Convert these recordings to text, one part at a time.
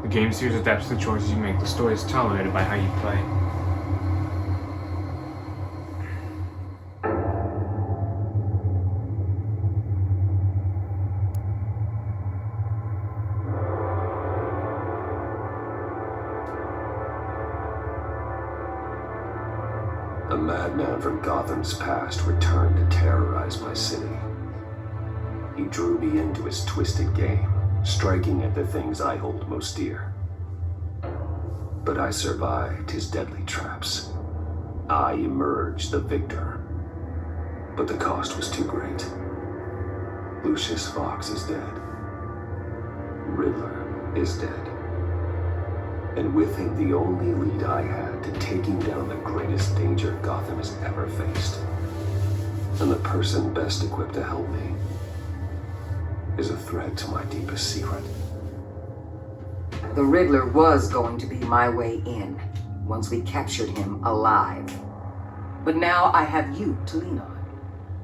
The game series adapts to the choices you make. The story is tolerated by how you play. A madman from Gotham's past returned to terrorize my city. He drew me into his twisted game, striking at the things I hold most dear. But I survived his deadly traps. I emerged the victor. But the cost was too great. Lucius Fox is dead. Riddler is dead. And with him, the only lead I had to taking down the greatest danger Gotham has ever faced. And the person best equipped to help me is a threat to my deepest secret. The Riddler was going to be my way in, once we captured him alive. But now I have you to lean on.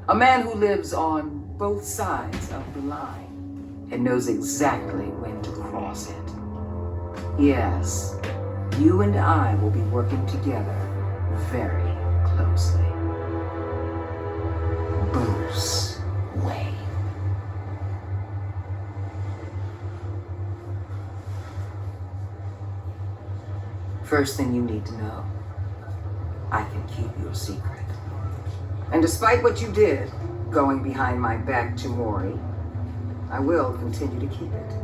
A man who lives on both sides of the line, and knows exactly when to cross it. Yes, you and I will be working together very closely. Bruce Wayne. First thing you need to know, I can keep your secret. And despite what you did, going behind my back to Maury, I will continue to keep it.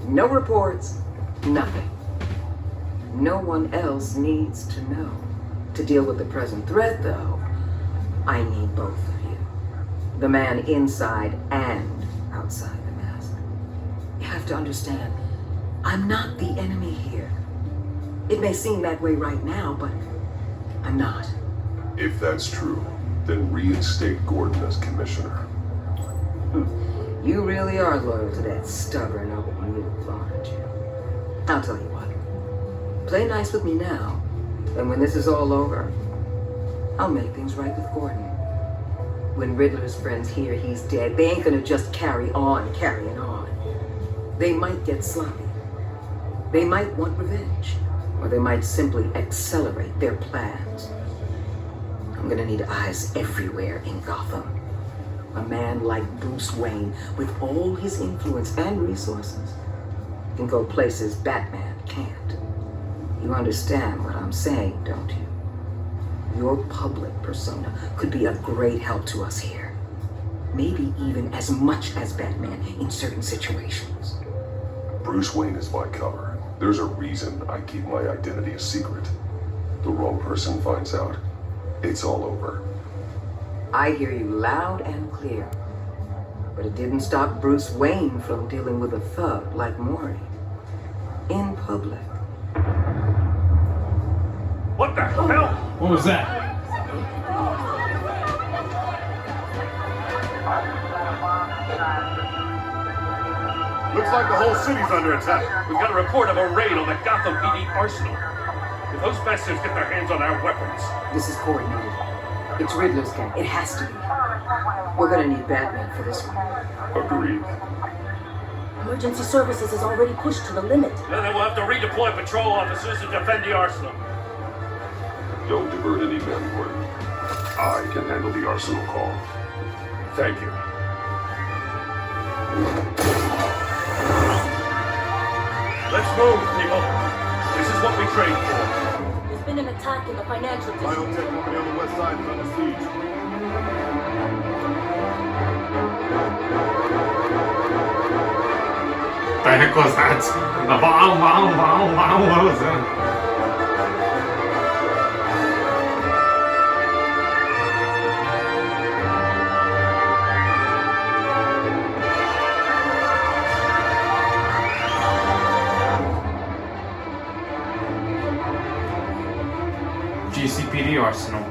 No reports, nothing. No one else needs to know. To deal with the present threat, though, I need both of you. The man inside and outside the mask. You have to understand, I'm not the enemy here. It may seem that way right now, but I'm not. If that's true, then reinstate Gordon as commissioner. You really are loyal to that stubborn old mule, aren't you? I'll tell you what. Play nice with me now, and when this is all over, I'll make things right with Gordon. When Riddler's friends hear he's dead, they ain't gonna just carry on carrying on. They might get sloppy. They might want revenge, or they might simply accelerate their plans. I'm gonna need eyes everywhere in Gotham. A man like Bruce Wayne, with all his influence and resources, can go places Batman can't. You understand what I'm saying, don't you? Your public persona could be a great help to us here. Maybe even as much as Batman in certain situations. Bruce Wayne is my cover. There's a reason I keep my identity a secret. The wrong person finds out, it's all over. I hear you loud and clear. But it didn't stop Bruce Wayne from dealing with a thug like Maury. In public. What the hell? What was that? Looks like the whole city's under attack. We've got a report of a raid on the Gotham PD arsenal. If those bastards get their hands on our weapons... This is coordinated. It's Riddler's gang. It has to be. We're gonna need Batman for this one. Agreed. Emergency services is already pushed to the limit. Then we'll have to redeploy patrol officers to defend the arsenal. Don't divert any men, Gordon. I can handle the arsenal call. Thank you. Let's move, people. This is what we trained for. There's been an attack in the financial district. Biotech company on the west side is under siege. The heck was that? Wow, wow, wow, wow, what was that? GCPD Arsenal.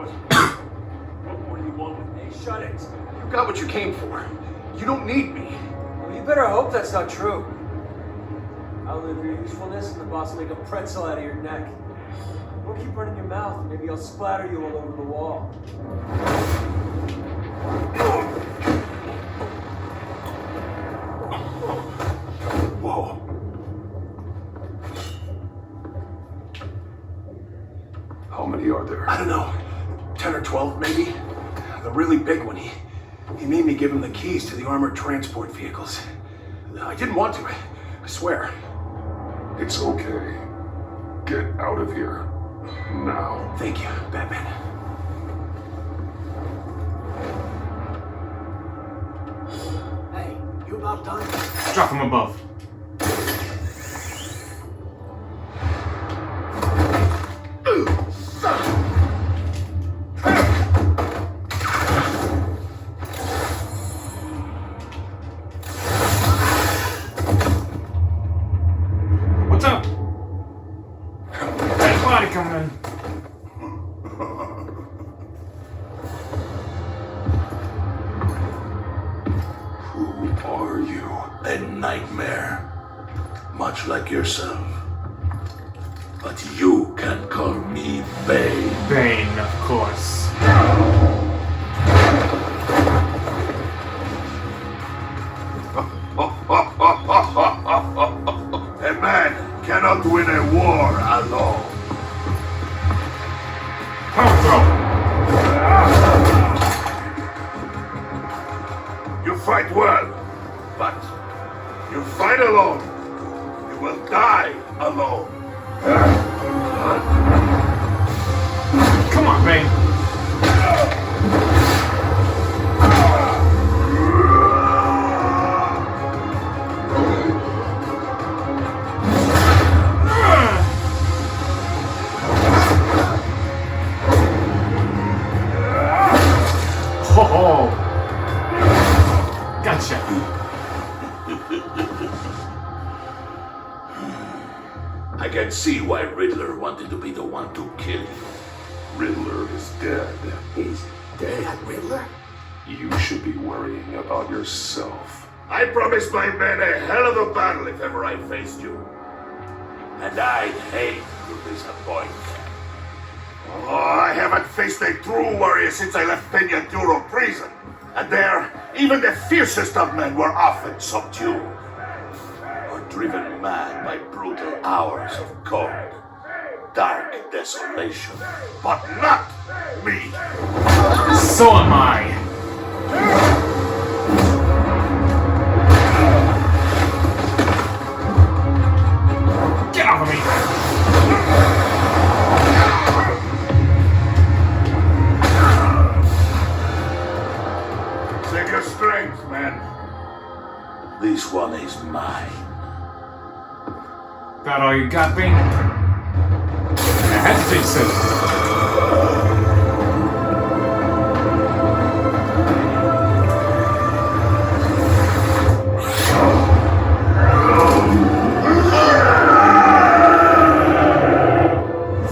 What more do you want with me? Shut it. You got what you came for. You don't need me. Well, you better hope that's not true. I'll live your usefulness and the boss will make a pretzel out of your neck. Or keep running your mouth and maybe I'll splatter you all over the wall. Whoa. How many are there? I don't know. 10 or 12, maybe? The really big one, he made me give him the keys to the armored transport vehicles. I didn't want to, I swear. It's okay. Get out of here. Now. Thank you, Batman. Hey, you about done? Drop him above. What's up? Dead body coming in. Who are you? A nightmare, much like yourself. But you can call me Bane. Bane, of course. A man cannot win a war alone. Power throw. You fight well, but you fight alone. You will die alone. Come on, Bane. Oh, gotcha. I can see why Riddler wanted to be the one to kill you. Riddler is dead. He's dead, Riddler? You should be worrying about yourself. I promised my men a hell of a battle if ever I faced you. And I'd hate to disappoint. Oh, I haven't faced a true warrior since I left Peña Duro prison. And there, even the fiercest of men were often subdued. Or driven mad by brutal hours of cold, dark desolation. But not me. So am I. Get off of me. Save your strength, man. This one is mine. That all you got, Bane? I had to think so.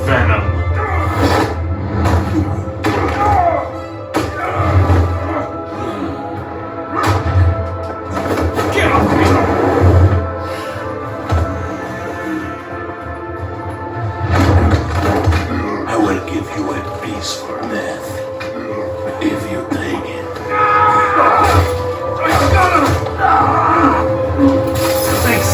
Venom. Get off me! I will give you a piece for death. If you take it. Thanks.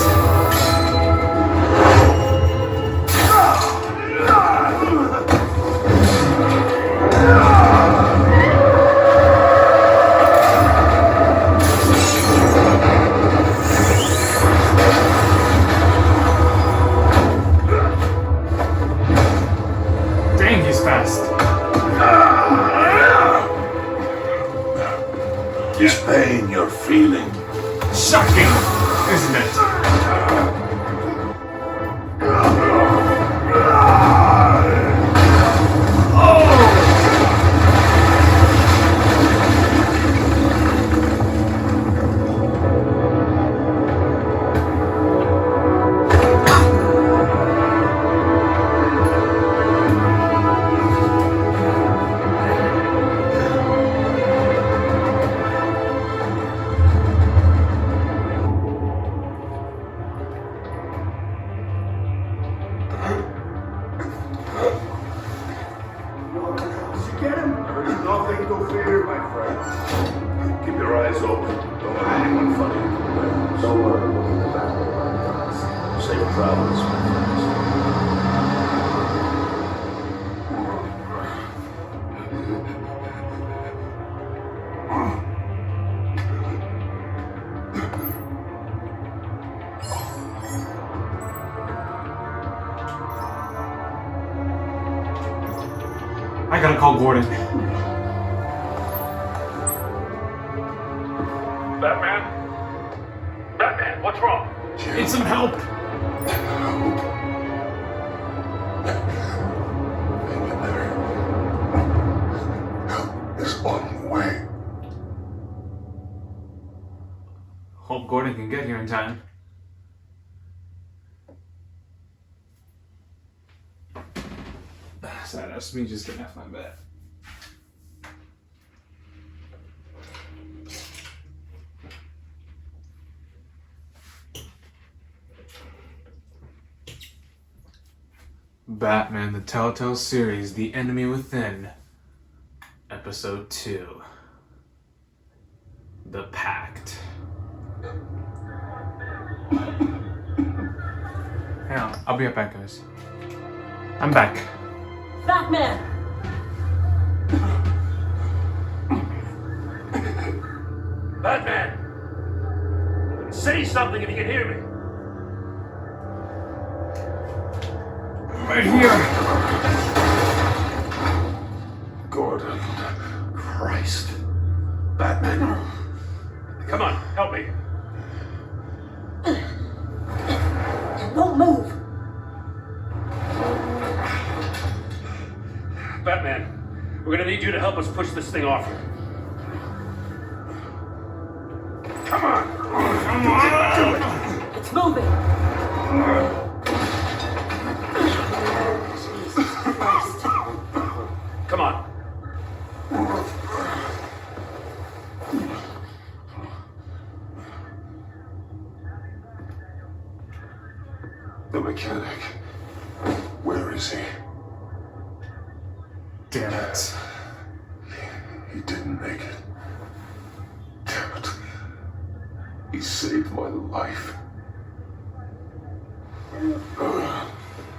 Dang, he's fast. This pain you're feeling, Shocking, isn't it? my friend. Keep your eyes open. Don't let anyone funny into the warehouse. Don't worry, we'll get the Batman behind the guns. Safe travels, my friends. I gotta call Gordon. Batman? Batman, what's wrong? Need some help. Hang in there. Help is on the way. Hope Gordon can get here in time. Sorry, that's me just getting off my bed. Batman, the Telltale series, The Enemy Within, Episode 2, The Pact. Hang on, I'll be right back, guys. I'm back. Batman! Batman! Say something if you can hear me. Right here. Gordon. Christ. Batman. Come on, help me. Don't move! Batman, we're gonna need you to help us push this thing off. Come on. It's moving! Jesus Christ. Come on. The mechanic. Where is he? Damn it. He didn't make it. Damn it. He saved my life.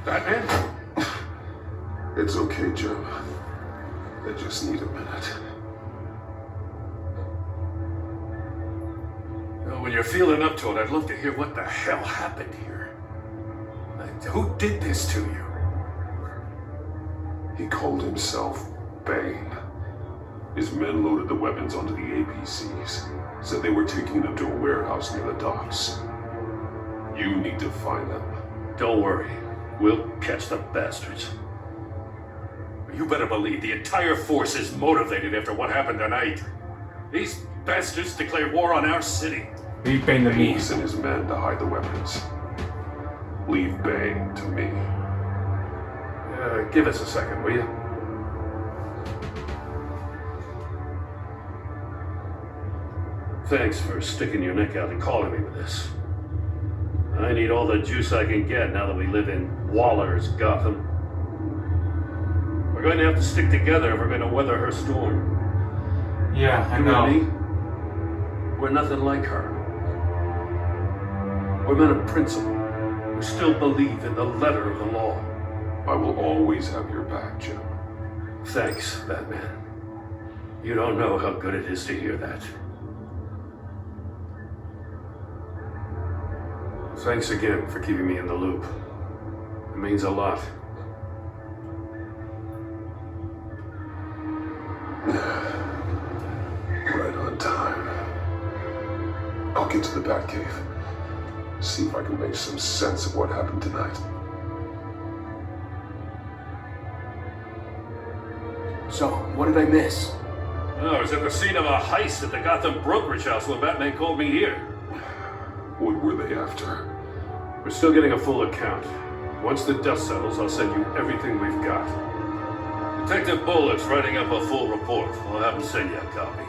Batman? It's okay, Jim. I just need a minute. Well, when you're feeling up to it, I'd love to hear what the hell happened here. Like, who did this to you? He called himself Bane. His men loaded the weapons onto the APCs. Said they were taking them to a warehouse near the docks. You need to find them. Don't worry. We'll catch the bastards. You better believe the entire force is motivated after what happened tonight. These bastards declared war on our city. Leave Bane to me. He sent his men to hide the weapons. Leave Bane to me. Give us a second, will you? Thanks for sticking your neck out and calling me with this. I need all the juice I can get now that we live in Waller's Gotham. We're going to have to stick together if we're going to weather her storm. Yeah, I You know. and me, we're nothing like her. We're men of principle who still believe in the letter of the law. I will always have your back, Jim. Thanks, Batman. You don't know how good it is to hear that. Thanks again for keeping me in the loop. It means a lot. Right on time. I'll get to the Batcave. See if I can make some sense of what happened tonight. So, what did I miss? Oh, I was at the scene of a heist at the Gotham brokerage house when Batman called me here. What were they after? We're still getting a full account. Once the dust settles, I'll send you everything we've got. Detective Bullock's writing up a full report. I'll have him send you a copy.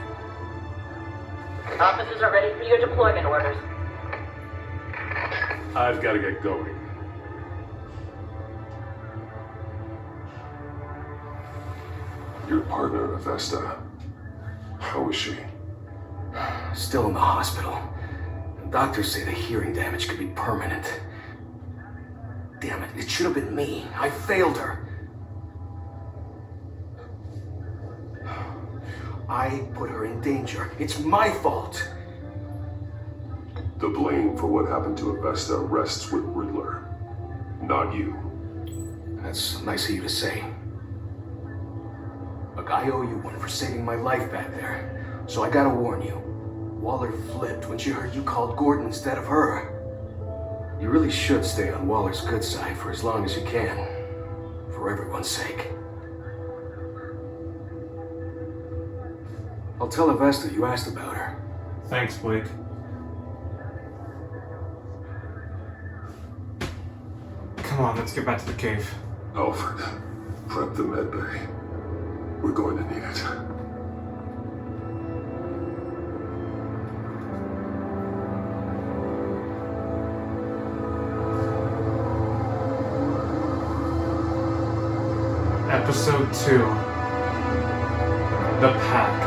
Officers are ready for your deployment orders. I've got to get going. Your partner, Avesta. How is she? Still in the hospital. Doctors say the hearing damage could be permanent. Damn it, it should have been me. I failed her. I put her in danger. It's my fault. The blame for what happened to Avesta rests with Riddler, not you. That's nice of you to say. Look, I owe you one for saving my life back there. So I gotta warn you. Waller flipped when she heard you called Gordon instead of her. You really should stay on Waller's good side for as long as you can. For everyone's sake. I'll tell Avesta you asked about her. Thanks, Blake. Come on, let's get back to the cave. Alfred, prep the med bay. We're going to need it. Episode 2. The Pact.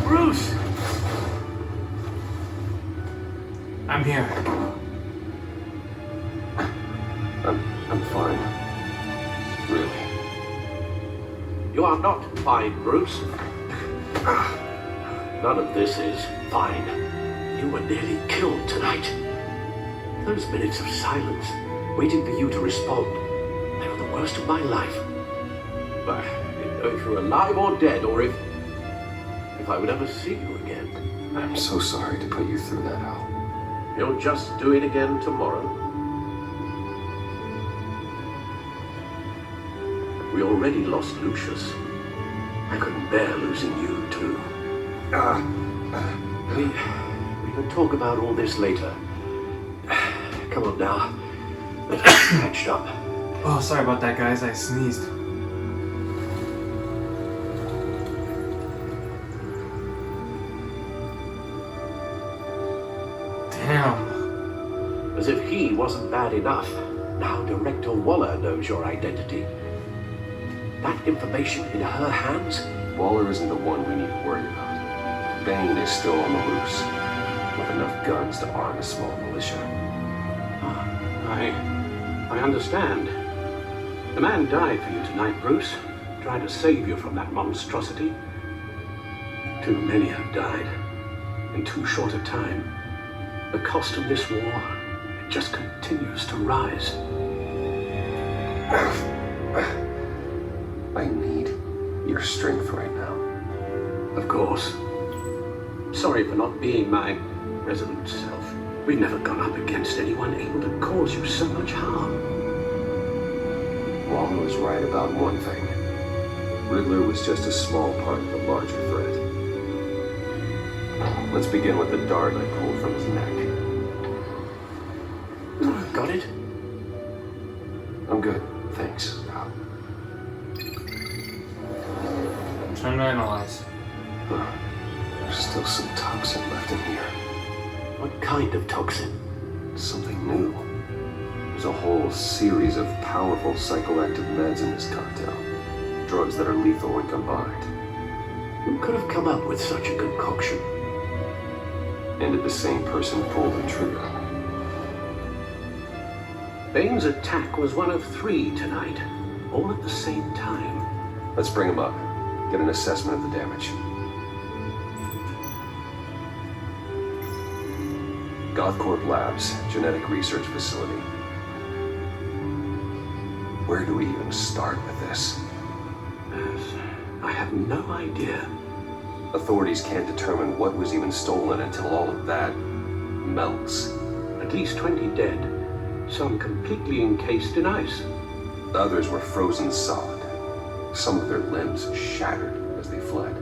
Bruce! I'm here. I'm fine. Really. You are not fine, Bruce. None of this is fine. You were nearly killed tonight. Those minutes of silence, waiting for you to respond, they were the worst of my life. But I didn't know if you were alive or dead, or if I would ever see you again. I'm so sorry to put you through that, Al. You'll just do it again tomorrow. We already lost Lucius. I couldn't bear losing you, too. We can talk about all this later. Come on now. Let's get patched up. Oh, sorry about that, guys. I sneezed. Damn. As if he wasn't bad enough, now Director Waller knows your identity. That information in her hands? Waller isn't the one we need to worry about. Bane is still on the loose, with enough guns to arm a small militia. I understand. The man died for you tonight, Bruce. Tried to save you from that monstrosity. Too many have died in too short a time. The cost of this war, it just continues to rise. I need your strength right now. Of course. Sorry for not being my resolute self. We've never gone up against anyone able to cause you so much harm. Waller was right about one thing. Riddler was just a small part of the larger threat. Let's begin with the dart I pulled from his neck. Got it? I'm good, thanks. Trying to analyze. There's still some toxin left in here. What kind of toxin? Something new. There's a whole series of powerful psychoactive meds in this cocktail. Drugs that are lethal when combined. Who could have come up with such a concoction? And did the same person pull the trigger? Bane's attack was one of 3 tonight, all at the same time. Let's bring him up. Get an assessment of the damage. GothCorp Labs, genetic research facility. Where do we even start with this? I have no idea. Authorities can't determine what was even stolen until all of that melts. At least 20 dead, some completely encased in ice. Others were frozen solid. Some of their limbs shattered as they fled.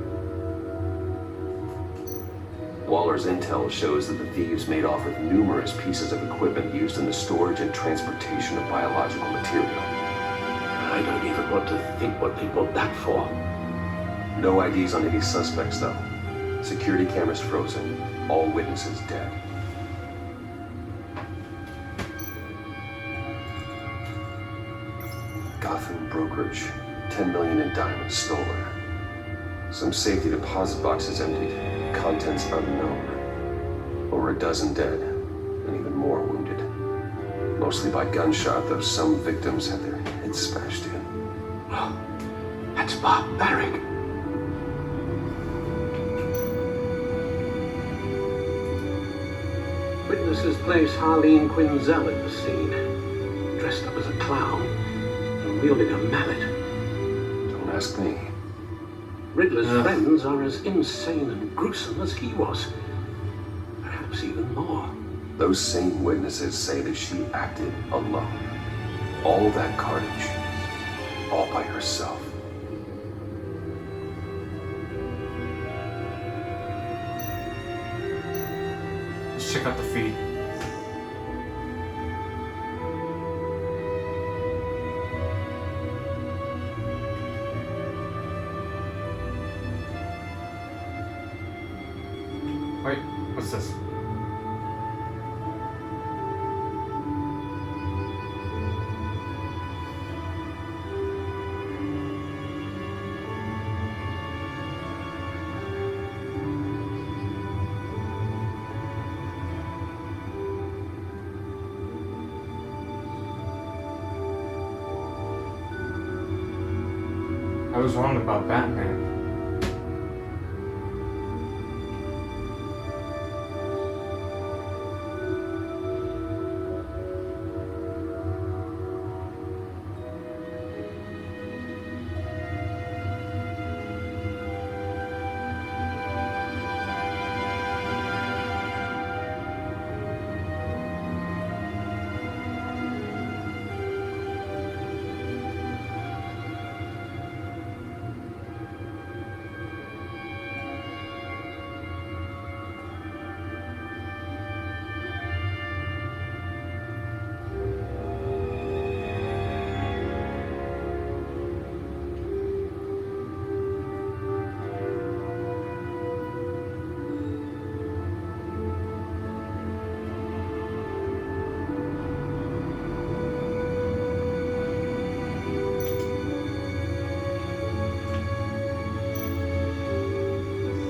Waller's intel shows that the thieves made off with numerous pieces of equipment used in the storage and transportation of biological material. I don't even want to think what they want that for. No IDs on any suspects, though. Security cameras frozen. All witnesses dead. Gotham brokerage. 10 million in diamonds stolen. Some safety deposit boxes emptied. Contents unknown. Over a dozen dead. And even more wounded. Mostly by gunshot, though some victims had their heads smashed in. Oh, that's barbaric. Witnesses place Harleen Quinzel at the scene, dressed up as a clown and wielding a mallet. Don't ask me. Riddler's friends are as insane and gruesome as he was. Perhaps even more. Those same witnesses say that she acted alone. All that carnage. All by herself. Let's check out the feed. Wait, what's this? I was wrong about Batman.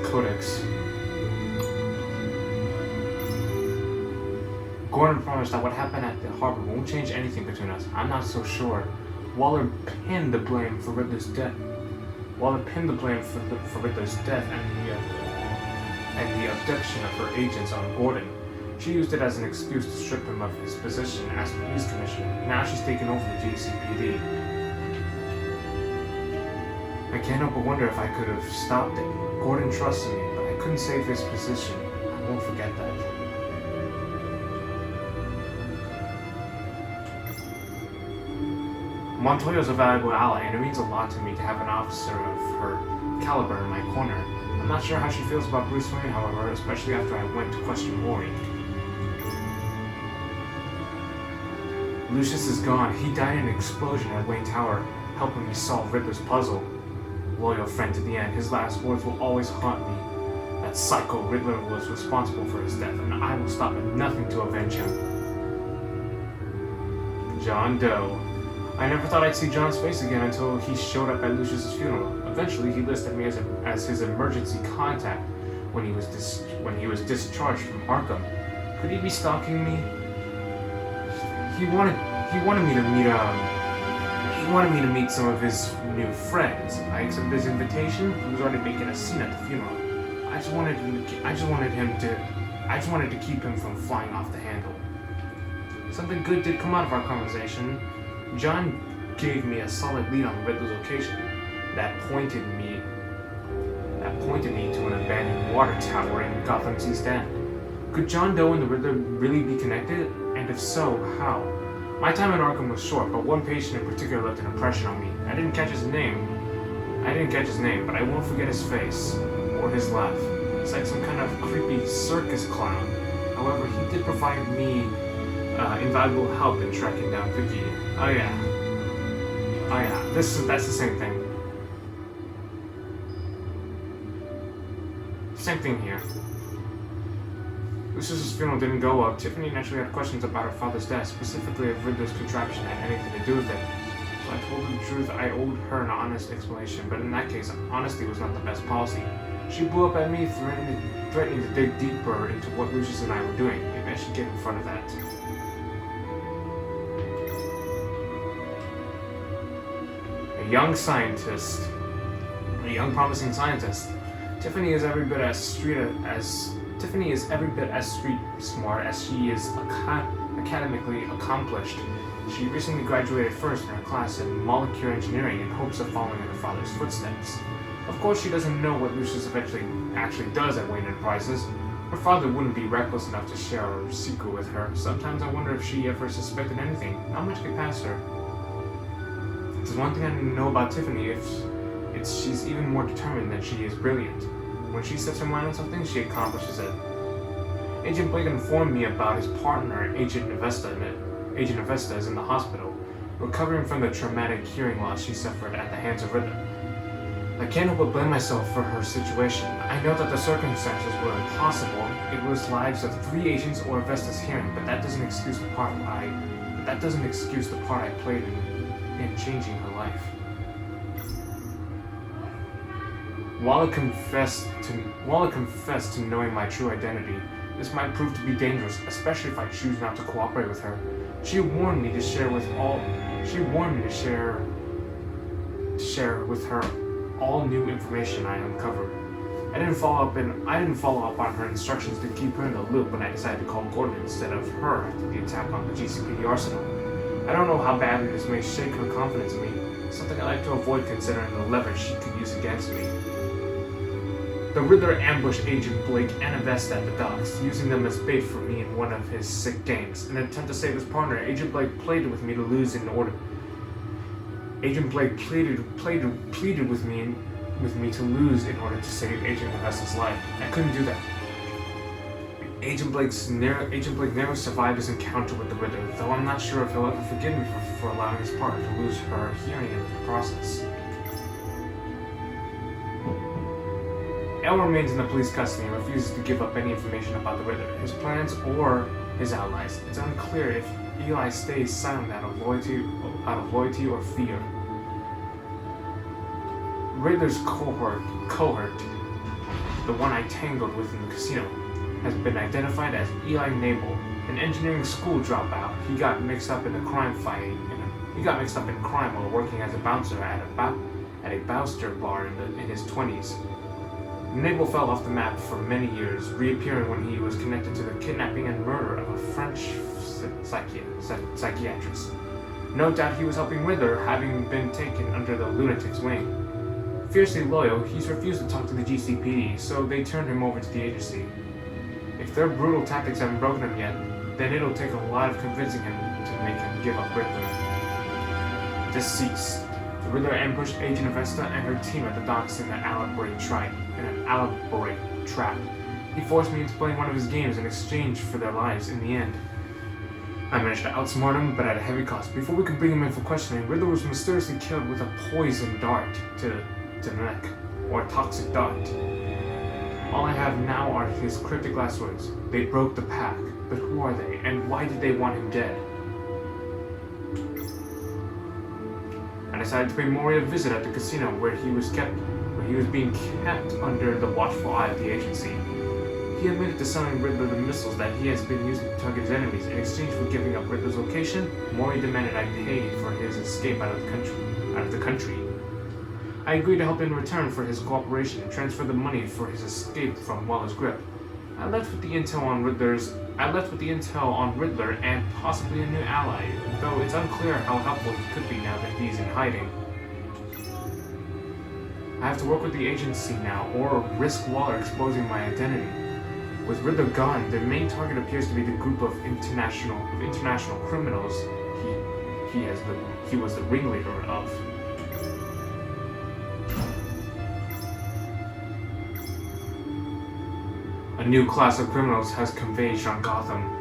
Codex. Gordon promised that what happened at the harbor won't change anything between us. I'm not so sure. Waller pinned the blame for Riddler's death. Waller pinned the blame for Riddler's death and the abduction of her agents on Gordon. She used it as an excuse to strip him of his position as police commissioner. Now she's taken over the GCPD. I can't help but wonder if I could have stopped it. Gordon trusted me, but I couldn't save his position. I won't forget that. Montoya's a valuable ally, and it means a lot to me to have an officer of her caliber in my corner. I'm not sure how she feels about Bruce Wayne, however, especially after I went to question Maury. Lucius is gone. He died in an explosion at Wayne Tower, helping me solve Riddler's puzzle. Loyal friend to the end, his last words will always haunt me. That psycho Riddler was responsible for his death, and I will stop at nothing to avenge him. John Doe. I never thought I'd see John's face again until he showed up at Lucius's funeral. Eventually, he listed me as his emergency contact when he was discharged from Arkham. Could he be stalking me? He wanted me to meet some of his new friends. I accepted his invitation. He was already making a scene at the funeral. I just wanted to keep him from flying off the handle. Something good did come out of our conversation. John gave me a solid lead on Riddler's location. That pointed me to an abandoned water tower in Gotham's East End. Could John Doe and the Riddler really be connected? And if so, how? My time at Arkham was short, but one patient in particular left an impression on me. I didn't catch his name, but I won't forget his face or his laugh. Looks like some kind of creepy circus clown. However, he did provide me invaluable help in tracking down Vicky. Oh yeah. That's the same thing. Same thing here. Lucius's funeral didn't go well. Tiffany naturally had questions about her father's death, specifically if Riddler's contraption had anything to do with it. So I told her the truth. I owed her an honest explanation, but in that case, honesty was not the best policy. She blew up at me, threatening to dig deeper into what Lucius and I were doing. Maybe I should get in front of that. A young scientist. A young promising scientist. Tiffany is every bit as street smart as she is academically accomplished. She recently graduated first in her class in molecular engineering in hopes of following in her father's footsteps. Of course, she doesn't know what Lucius actually does at Wayne Enterprises. Her father wouldn't be reckless enough to share a secret with her. Sometimes I wonder if she ever suspected anything. Not much get past her. If there's one thing I know about Tiffany, she's even more determined than she is brilliant. When she sets her mind on something, she accomplishes it. Agent Blake informed me about his partner, Agent Avesta is in the hospital, recovering from the traumatic hearing loss she suffered at the hands of Riddler. I can't help but blame myself for her situation. I know that the circumstances were impossible. It was lives of 3 agents or Avesta's hearing, but that doesn't excuse the part I played in changing her life. While I confessed to knowing my true identity, this might prove to be dangerous, especially if I choose not to cooperate with her. She warned me to share with her all new information I uncovered. I didn't follow up on her instructions to keep her in the loop when I decided to call Gordon instead of her after the attack on the GCPD arsenal. I don't know how badly this may shake her confidence in me, something I like to avoid considering the leverage she could use against me. The Riddler ambushed Agent Blake and Avesta at the docks, using them as bait for me in one of his sick games. In an attempt to save his partner, Agent Blake pleaded with me to lose in order. Agent Blake pleaded with me to lose in order to save Agent Avesta's life. I couldn't do that. Agent Blake never survived his encounter with the Riddler, though I'm not sure if he'll ever forgive me for allowing his partner to lose her hearing in the process. El remains in the police custody and refuses to give up any information about the Riddler, his plans, or his allies. It's unclear if Eli stays silent out of loyalty or fear. Riddler's cohort, the one I tangled with in the casino, has been identified as Eli Nabel, an engineering school dropout. He got mixed up in a crime while working as a bouncer at a Bowster bar in his 20s. Nabel fell off the map for many years, reappearing when he was connected to the kidnapping and murder of a French psychiatrist. No doubt he was helping Riddler, having been taken under the lunatic's wing. Fiercely loyal, he's refused to talk to the GCPD, so they turned him over to the agency. If their brutal tactics haven't broken him yet, then it'll take a lot of convincing him to make him give up Riddler. Deceased. The Riddler ambushed Agent Avesta and her team at the docks in an elaborate trap. He forced me into playing one of his games in exchange for their lives in the end. I managed to outsmart him, but at a heavy cost. Before we could bring him in for questioning, Riddler was mysteriously killed with a poison dart to the neck, or a toxic dart. All I have now are his cryptic last words. They broke the Pact, but who are they, and why did they want him dead? I decided to pay Maury a visit at the casino where he was being kept under the watchful eye of the agency. He admitted to selling Riddler the missiles that he has been using to target his enemies. In exchange for giving up Riddler's location, Maury demanded I pay for his escape out of the country. I agreed to help in return for his cooperation and transfer the money for his escape from Waller's grip. I left with the intel on Riddler and possibly a new ally, though it's unclear how helpful he could be now that he's in hiding. I have to work with the agency now, or risk Waller exposing my identity. With Riddler gone, the main target appears to be the group of international criminals he was the ringleader of. A new class of criminals has converged on Gotham.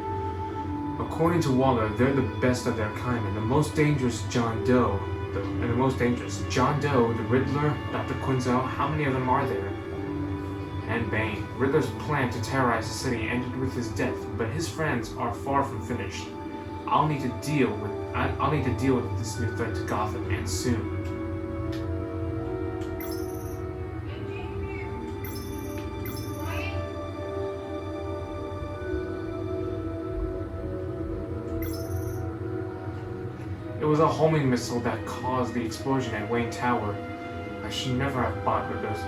According to Waller, they're the best of their kind, and the most dangerous John Doe, the Riddler, Dr. Quinzel, how many of them are there? And Bane. Riddler's plan to terrorize the city ended with his death, but his friends are far from finished. I'll need to deal with this new threat to Gotham, and soon. It was a homing missile that caused the explosion at Wayne Tower. I should never have brought Riddler's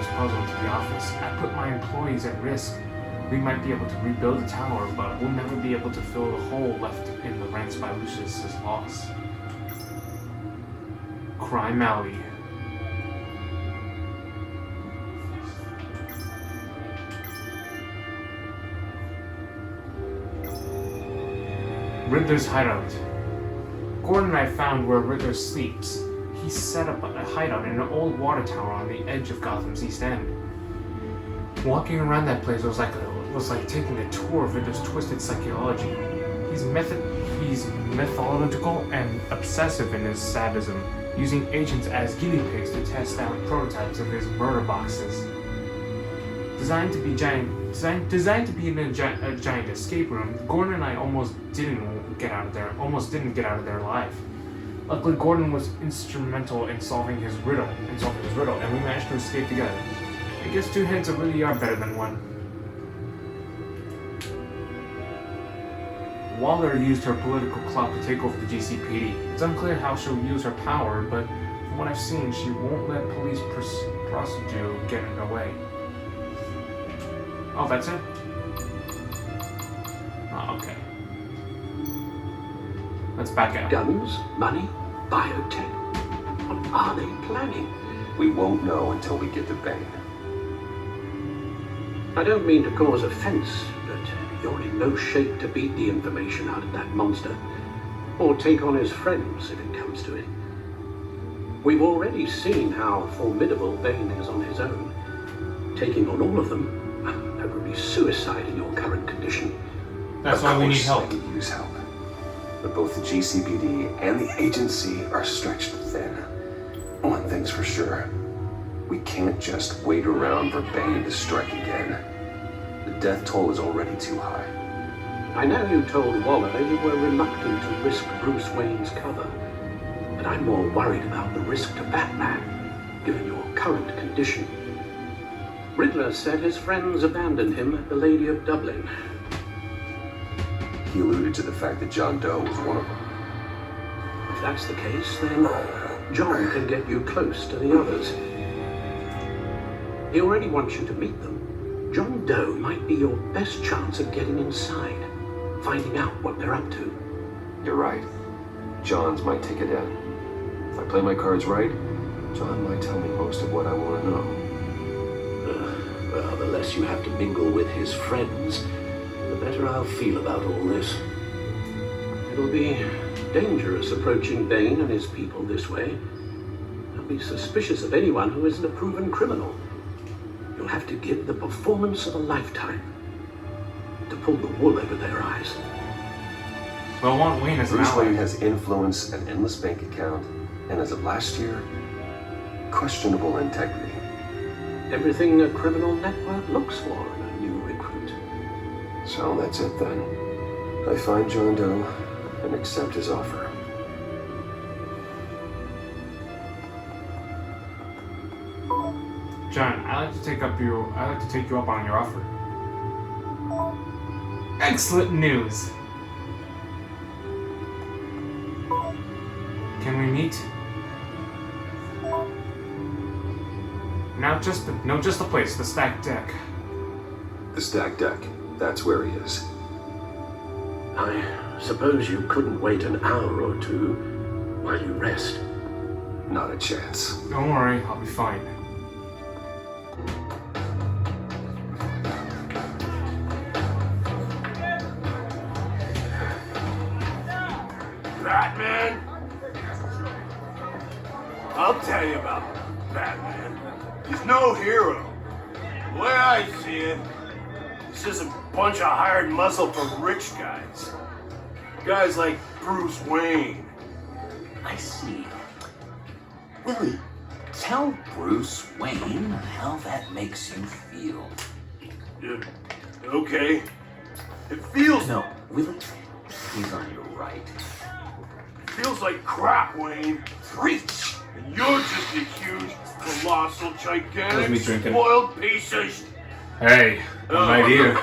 puzzle into the office. I put my employees at risk. We might be able to rebuild the tower, but we'll never be able to fill the hole left in the ranks by Lucius's loss. Crime Alley. Riddler's hideout. Gordon and I found where Riddler sleeps. He set up a hideout in an old water tower on the edge of Gotham's East End. Walking around that place was like taking a tour of Riddler's twisted psychology. He's methodical and obsessive in his sadism, using agents as guinea pigs to test out prototypes of his murder boxes. Designed to be in a giant escape room, Gordon and I almost didn't get out of there alive. Luckily, Gordon was instrumental in solving his riddle, and we managed to escape together. I guess two heads really are better than one. Waller used her political clout to take over the GCPD. It's unclear how she'll use her power, but from what I've seen, she won't let police procedure get in her way. Oh, that's it? Oh, okay. Let's back out. Guns, money, biotech. What are they planning? We won't know until we get to Bane. I don't mean to cause offense, but you're in no shape to beat the information out of that monster, or take on his friends if it comes to it. We've already seen how formidable Bane is on his own. Taking on all of them, that would be suicide in your current condition. That's why we need help. I could use help. But both the GCPD and the agency are stretched thin. One thing's for sure. We can't just wait around for Bane to strike again. The death toll is already too high. I know you told Waller you were reluctant to risk Bruce Wayne's cover, but I'm more worried about the risk to Batman, given your current condition. Riddler said his friends abandoned him at the Lady of Dublin. He alluded to the fact that John Doe was one of them. If that's the case, then John can get you close to the others. He already wants you to meet them. John Doe might be your best chance of getting inside, finding out what they're up to. You're right. John's my ticket in. If I play my cards right, John might tell me most of what I want to know. Well, the less you have to mingle with his friends, the better I'll feel about all this. It'll be dangerous approaching Bane and his people this way. They'll be suspicious of anyone who isn't a proven criminal. You'll have to give the performance of a lifetime to pull the wool over their eyes. Well, I want Wayne as an Bruce ally. Wayne has influence, an endless bank account, and as of last year, questionable integrity. Everything a criminal network looks for in a new recruit. So that's it then. I find John Doe and accept his offer. John, I'd like to take you up on your offer. Excellent news. Can we meet? Not just the place, the stacked deck. The stacked deck. That's where he is. I suppose you couldn't wait an hour or two while you rest. Not a chance. Don't worry, I'll be fine. Batman? I'll tell you about Batman. He's no hero. Well, I see it. It's just a bunch of hired muscle for rich guys. Guys like Bruce Wayne. I see. Willie, tell Bruce Wayne how that makes you feel. Okay. It feels... No, Willie, he's on your right. Feels like crap, Wayne. Preach! And you're just a huge, colossal, That's me gigantic, drinking. spoiled piece of sh... Hey, I'm right here.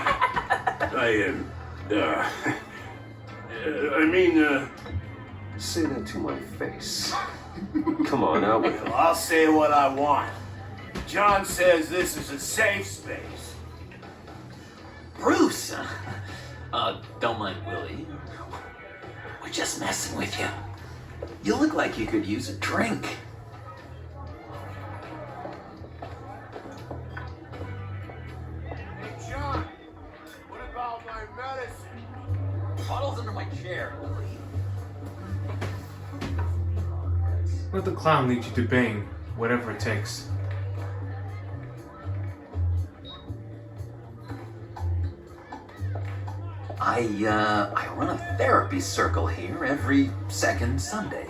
I mean, Say that to my face. Come on, out with it. well, I'll say what I want. John says this is a safe space. Bruce! Don't mind Willie. We're just messing with you. You look like you could use a drink. Hey, John, what about my medicine? Bottle's under my chair, Willie. Let the clown lead you to Bane, whatever it takes. I run a therapy circle here every second Sunday.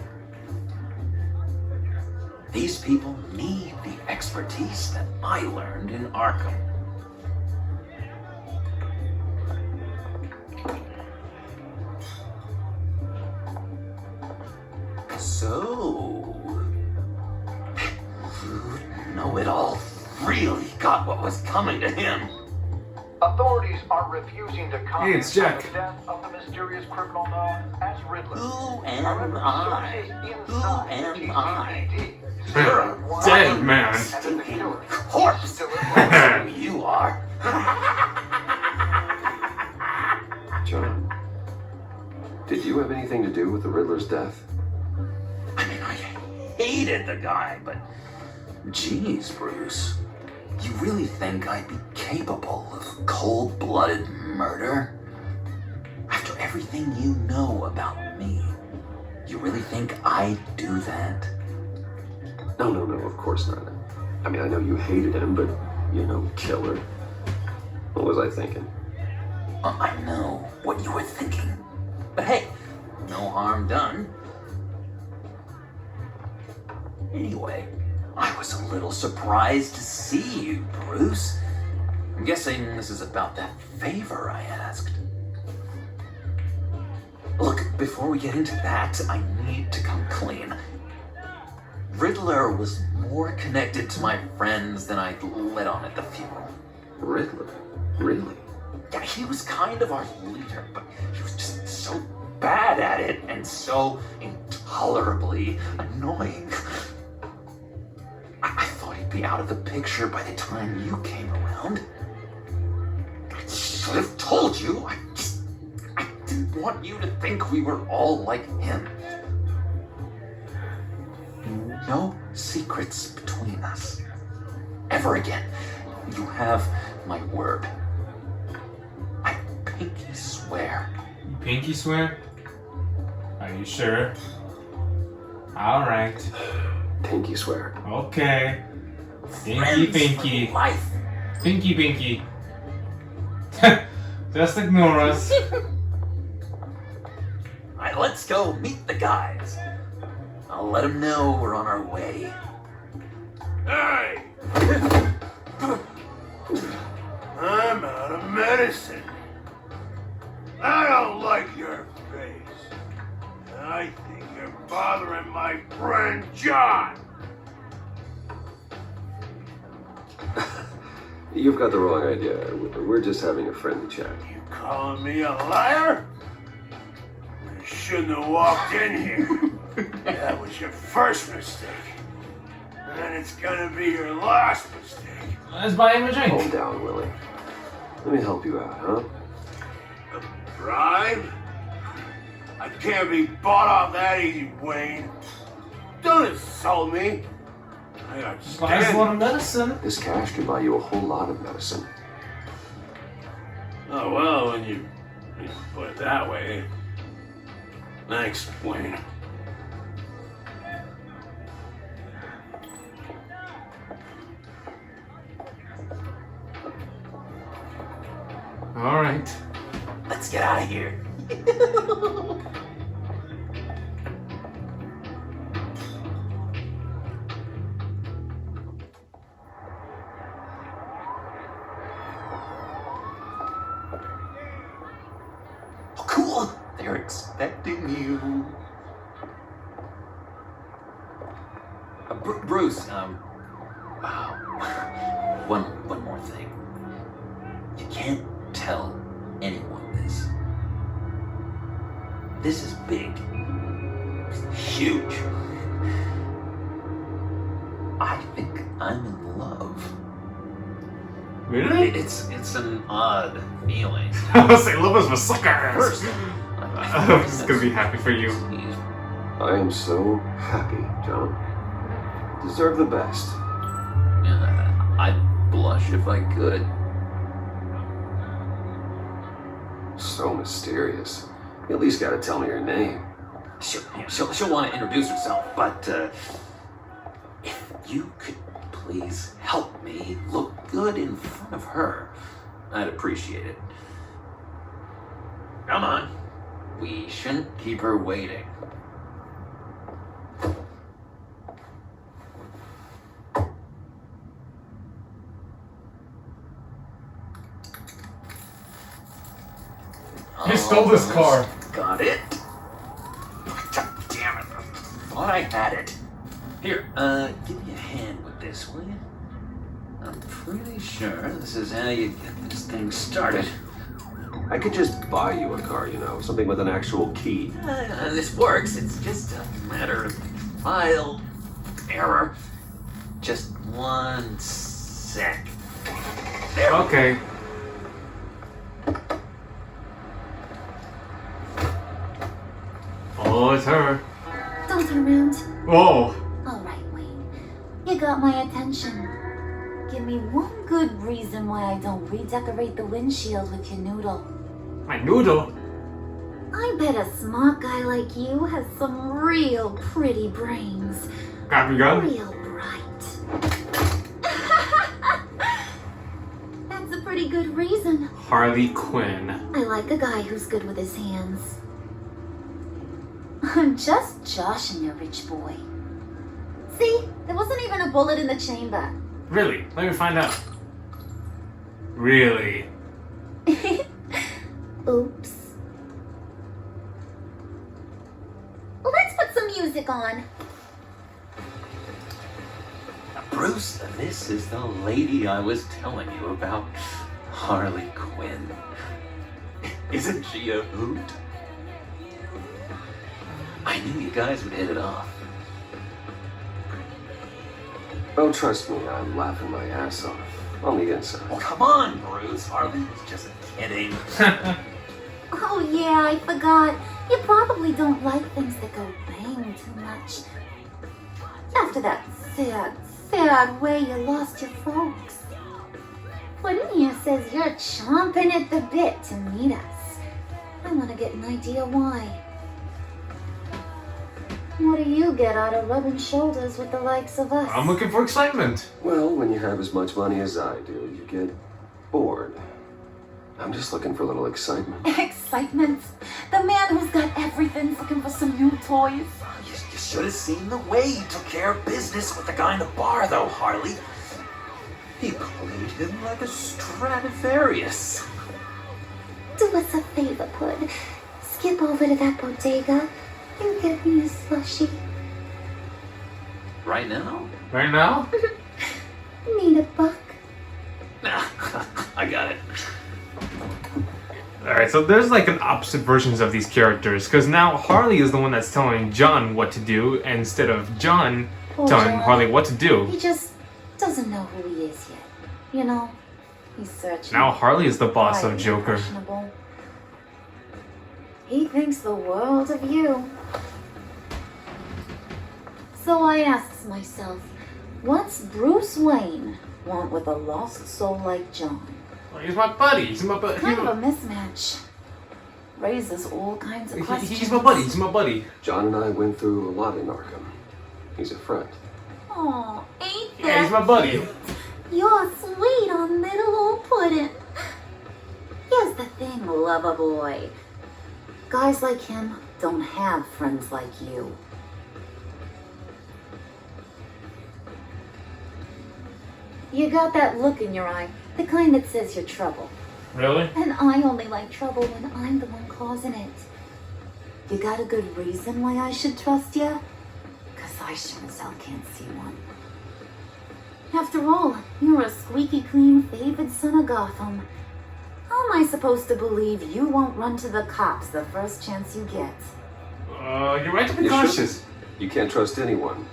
These people need the expertise that I learned in Arkham. So, know-it-all really got what was coming to him. Authorities are refusing to comment it's Jack. on the death of the mysterious criminal known as Riddler. Who am However, I? sources Who inside am the I? GCPD You're say a one dead man. and that the killer Horse! still at large. You are. John, did you have anything to do with the Riddler's death? I mean, I hated the guy, but geez, Bruce. You really think I'd be capable of cold-blooded murder? After everything you know about me, you really think I'd do that? No, of course not. I mean, I know you hated him, but, killer. What was I thinking? I know what you were thinking. But hey, no harm done. Anyway, I was a little surprised to see you, Bruce. I'm guessing this is about that favor I asked. Look, before we get into that, I need to come clean. Riddler was more connected to my friends than I'd let on at the funeral. Riddler? Really? Yeah, he was kind of our leader, but he was just so bad at it and so intolerably annoying. I thought he'd be out of the picture by the time you came around. I should have told you. I didn't want you to think we were all like him. No secrets between us. Ever again. You have my word. I pinky swear. You pinky swear? Are you sure? Alright. Pinky swear. Okay. Pinky, Friends pinky. for life. Pinky, pinky. Just ignore us. Alright, let's go meet the guys. I'll let them know we're on our way. Hey! I'm out of medicine. I don't like your face. I think you're bothering my friend John. You've got the wrong idea. We're just having a friendly chat. You calling me a liar? You shouldn't have walked in here. That was your first mistake. And it's gonna be your last mistake. Let's buy him a drink. Calm down, Willie. Let me help you out, huh? A bribe? I can't be bought off that easy, Wayne. Don't insult me. I Buy us a understand. lot of medicine. This cash can buy you a whole lot of medicine. Oh, well, when you put it that way. Thanks, Wayne. Alright. Let's get out of here. Oh, cool. They're expecting you. Bruce, one more thing. You can't tell anyone this. This is big. Huge. I think I'm in love. Really? It's an odd feeling. I was saying, love is for suckers! First, I'm just gonna be happy for you. I am so happy, John. Deserve the best. I'd blush if I could. So mysterious. You at least gotta tell me your name. She'll want to introduce herself, but if you could please help me look good in front of her, I'd appreciate it. Come on. We shouldn't keep her waiting. You stole this car. Got it. God damn it. Thought I had it. Here, give me a hand with this, will you? I'm pretty sure this is how you get this thing started. I could just buy you a car, you know, something with an actual key. This works. It's just a matter of file error. Just 1 sec. There. Okay. Oh, it's her. Don't turn around. Whoa. Alright, Wayne. You got my attention. Give me one good reason why I don't redecorate the windshield with your noodle. My noodle? I bet a smart guy like you has some real pretty brains. Got me gun? Real bright. That's a pretty good reason. Harley Quinn. I like a guy who's good with his hands. I'm just joshing you, rich boy. See? There wasn't even a bullet in the chamber. Really? Let me find out. Really? Oops. Well, let's put some music on. Bruce, this is the lady I was telling you about. Harley Quinn. Isn't she a hoot? I knew you guys would hit it off. Oh, trust me, I'm laughing my ass off. On the inside. Oh, come on, Bruce. Harley was just kidding. Oh yeah, I forgot. You probably don't like things that go bang too much. After that sad way you lost your folks. Lavinia says you're chomping at the bit to meet us. I want to get an idea why. What do you get out of rubbing shoulders with the likes of us? I'm looking for excitement. Well, when you have as much money as I do, you get bored. I'm just looking for a little excitement. Excitement? The man who's got everything's looking for some new toys. You should have seen the way he took care of business with the guy in the bar, though, Harley. He played him like a Stradivarius. Do us a favor, Pud. Skip over to that bodega and get me a slushie. Right now? Right now? Need a buck? I got it. Alright, so there's like an opposite versions of these characters, because now Harley is the one that's telling John what to do, instead of John telling John. Harley what to do. He just doesn't know who he is yet. You know, he's searching. Now Harley is the boss Quite of Joker. impressionable. He thinks the world of you. So I asks myself, what's Bruce Wayne want with a lost soul like John? Well, he's my buddy. He's my buddy. Kind of a mismatch. Raises all kinds of questions. He's my buddy. He's my buddy. John and I went through a lot in Arkham. He's a friend. Aw, ain't that Yeah, he's my buddy. cute? You're sweet on little old pudding. You're lover boy. Guys like him don't have friends like you. You got that look in your eye, the kind that says you're trouble. Really? And I only like trouble when I'm the one causing it. You got a good reason why I should trust you? 'Cause I sure as hell can't see one. After all, you're a squeaky clean favored son of Gotham. How am I supposed to believe you won't run to the cops the first chance you get? You're right to be You cautious. shouldn't. You can't trust anyone.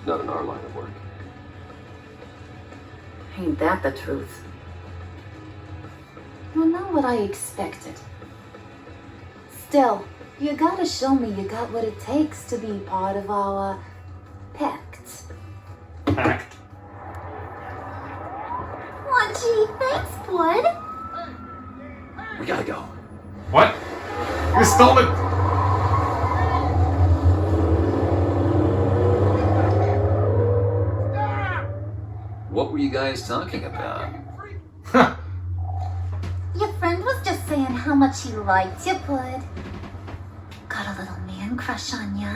Not in our line of work. Ain't that the truth? You're not what I expected. Still, you gotta show me you got what it takes to be part of our pact. Pact. Aw, gee, thanks, bud. We gotta go. What? You stole it! What were you guys talking about? Your friend was just saying how much he liked you, bud. Got a little man crush on ya.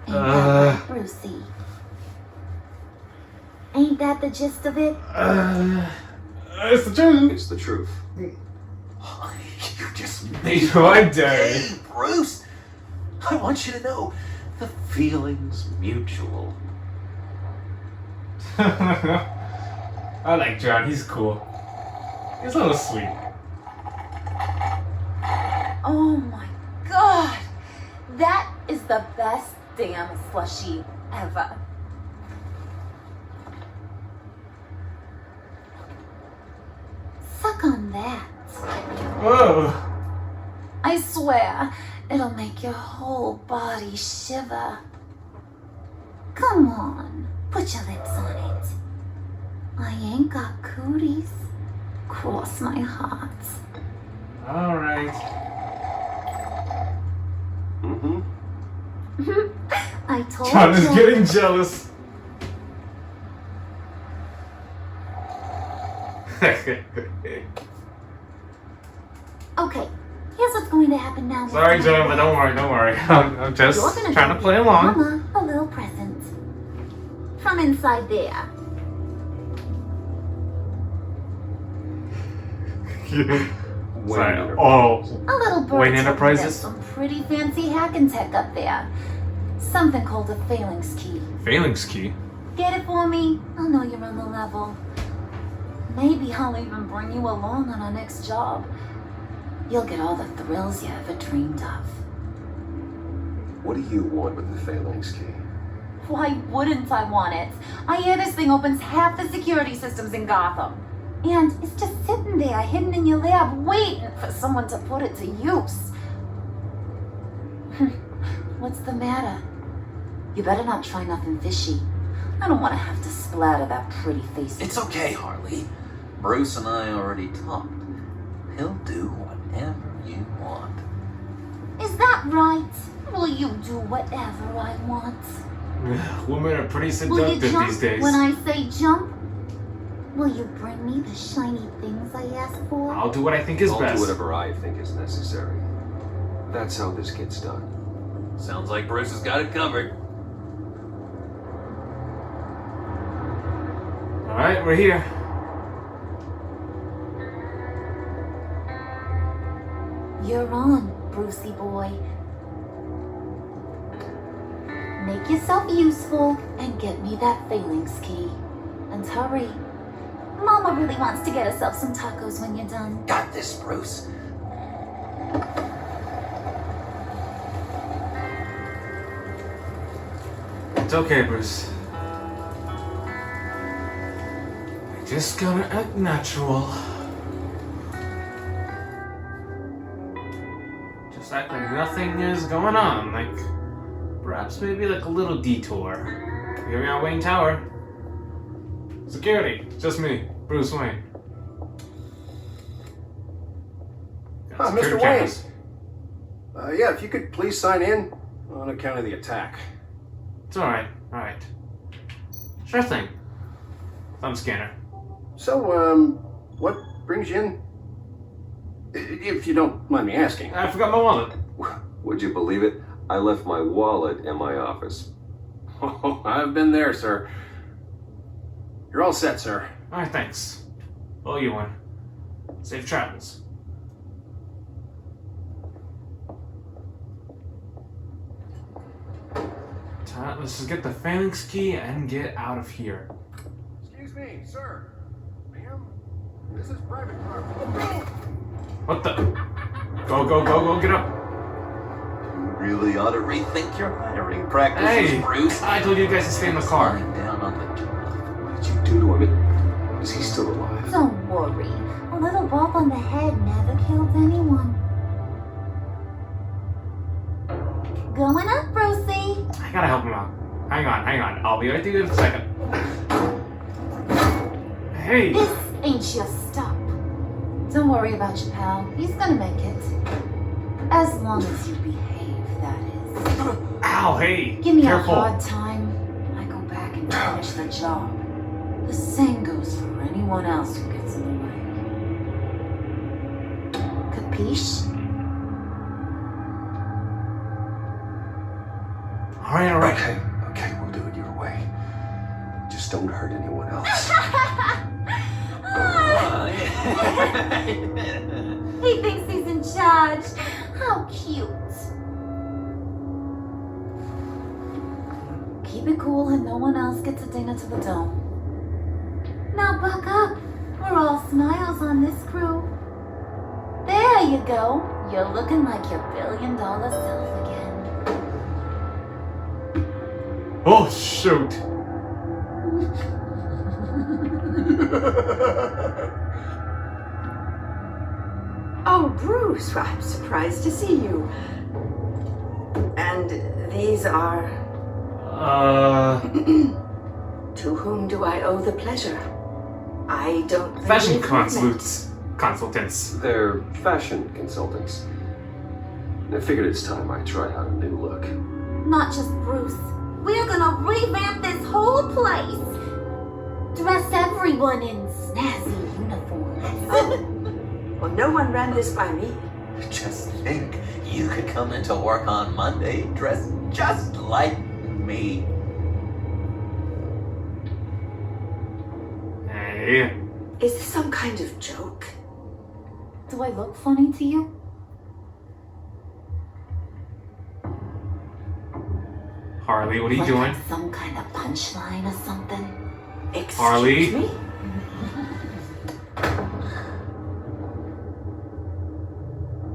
Ain't that right, Brucey? Ain't that the gist of it? It's the truth. It's the truth. You just Made my day. Hey, Bruce! I want you to know the feeling's mutual. I like John, he's cool. He's a little sweet. Oh my god! That is the best damn slushie ever. Suck on that. Whoa! I swear, it'll make your whole body shiver. Come on, put your lips on it. I ain't got cooties. Cross my heart. Alright. Mm-hmm. I told John is you. getting jealous. Okay, here's what's going to happen now. Sorry, John, but don't worry. I'm just You're gonna trying to give play along. Mama a little present. From inside there. Sorry. Oh, A little bird Wayne told me Enterprises? there's some pretty fancy hacking tech up there. Something called a phalanx key. Phalanx key. Get it for me? I'll know you're on the level. Maybe I'll even bring you along on our next job. You'll get all the thrills you ever dreamed of. What do you want with the phalanx key? Why wouldn't I want it? I hear this thing opens half the security systems in Gotham. And it's just sitting there, hidden in your lab, waiting for someone to put it to use. What's the matter? You better not try nothing fishy. I don't want to have to splatter that pretty face. It's okay, Harley. Bruce and I already talked. He'll do whatever you want. Is that right? Will you do whatever I want? Women are pretty Will you seductive jump these days. when I say jump? Will you bring me the shiny things I ask for? I'll do what I think is I'll best. do whatever I think is necessary. That's how this gets done. Sounds like Bruce has got it covered. Alright, we're here. You're on, Brucey boy. Make yourself useful and get me that phalanx key. And hurry. Mama really wants to get herself some tacos when you're done. Got this, Bruce. It's okay, Bruce. I just gotta act natural. Just act like nothing is going on. Like, perhaps maybe like a little detour. Here we are, Wayne Tower. Security, just me, Bruce Wayne. Got Mr. security Wayne. cameras. Yeah, if you could please sign in on account of the attack. It's alright, alright. Sure thing. Thumb scanner. So, what brings you in? If you don't mind me asking. I forgot my wallet. Would you believe it? I left my wallet in my office. Oh, I've been there, sir. You're all set, sir. Alright, thanks. Owe you one. Safe travels. Let's just get the phalanx key and get out of here. Excuse me, sir. Ma'am? This is private property. What the? Go, get up. You really ought to rethink your hiring practices, Hey, Bruce. I told you guys to stay in the car. Lying down on the What did you do to him? Is he still alive? Don't worry. A little bump on the head never killed anyone. Going up, Brucey. I gotta help him out. Hang on. I'll be right there in a second. Hey! This ain't your stop. Don't worry about your pal. He's gonna make it. As long as you behave, that is. Ow, hey! Give me Careful. a hard time, I go back and finish the job. The same goes for anyone else who gets in the way. Capiche? Alright. Okay, we'll do it your way. Just don't hurt anyone else. He thinks he's in charge. How cute. Keep it cool and no one else gets a dinger to the dome. Now buck up. We're all smiles on this crew. There you go. You're looking like your billion-dollar self again. Oh, shoot. Oh, Bruce, I'm surprised to see you. And these are... To whom do I owe the pleasure? I don't... Fashion believe we've met. consultants. They're fashion consultants. I figured it's time I tried out a new look. Not just Bruce. We're gonna revamp this whole place. Dress everyone in snazzy uniforms. Well, no one ran this by me. Just think, you could come into work on Monday dressed just like me. Hey. Is this some kind of joke? Do I look funny to you? Harley, what are you Like doing? Some kind of punchline or something? Excuse Harley? me?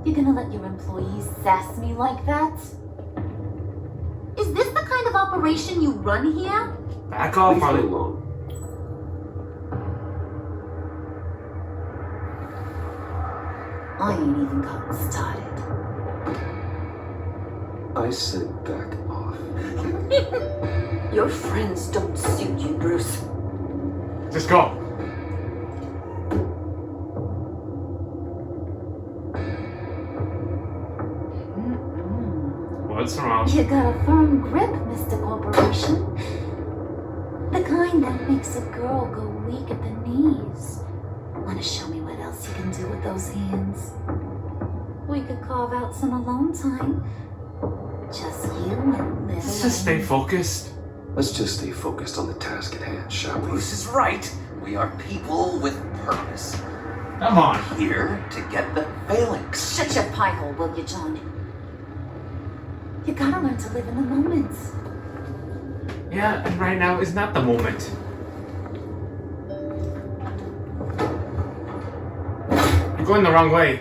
You gonna let your employees sass me like that? Is this the kind of operation you run here? Back off, Leave me Harley. alone. I ain't even gotten started. I said back off. Your friends don't suit you, Bruce. Just go. What's wrong? You got a firm grip, Mr. Corporation. The kind that makes a girl go weak at the knees. Wanna show me what else you can do with those hands? We could carve out some alone time. Just you and little... Let's just stay focused. Let's just stay focused on the task at hand, shall we? Bruce is right. We are people with purpose. Come on. Here to get the phalanx. Shut your pie hole, will you, John? You gotta learn to live in the moment. Yeah, and right now is not the moment. You're going the wrong way.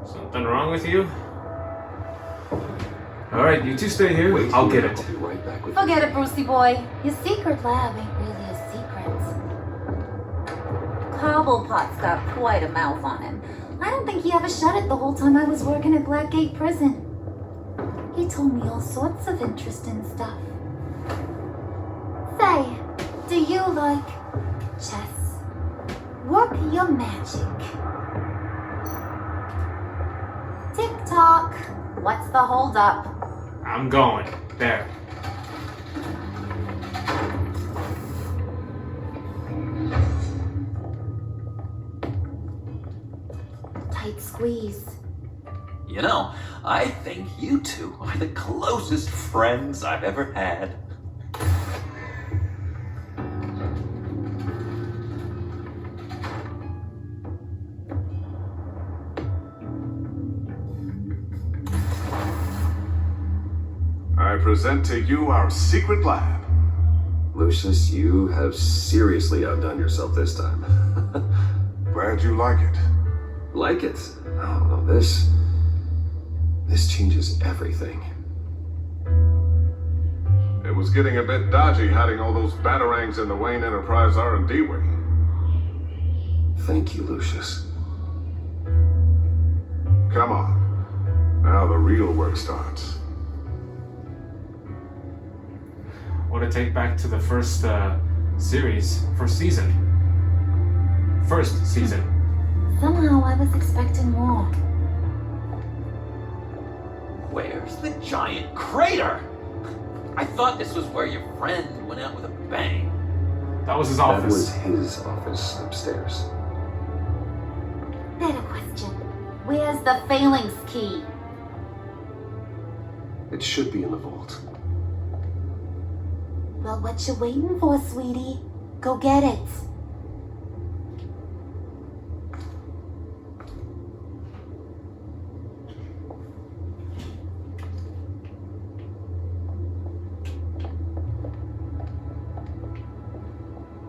Something wrong with you? Alright, you two stay here. Wait I'll here, get it. I'll be right back with Forget it, Brucey boy. Your secret lab ain't really a secret. Cobblepot's got quite a mouth on him. I don't think he ever shut it the whole time I was working at Blackgate Prison. He told me all sorts of interesting stuff. Say, do you like chess? Work your magic. Tick-tock. What's the holdup? I'm going. There. squeeze. You know, I think you two are the closest friends I've ever had. I present to you our secret lab. Lucius, you have seriously outdone yourself this time. Glad you like it. Like it? Oh, no, this changes everything. It was getting a bit dodgy hiding all those batarangs in the Wayne Enterprise R&D wing. Thank you, Lucius. Come on. Now the real work starts. What a take back to the first season. First season. Somehow I was expecting more. Where's the giant crater? I thought this was where your friend went out with a bang. That was his That office. was his office upstairs. Better question. Where's the phalanx key? It should be in the vault. Well, what you waiting for, sweetie? Go get it.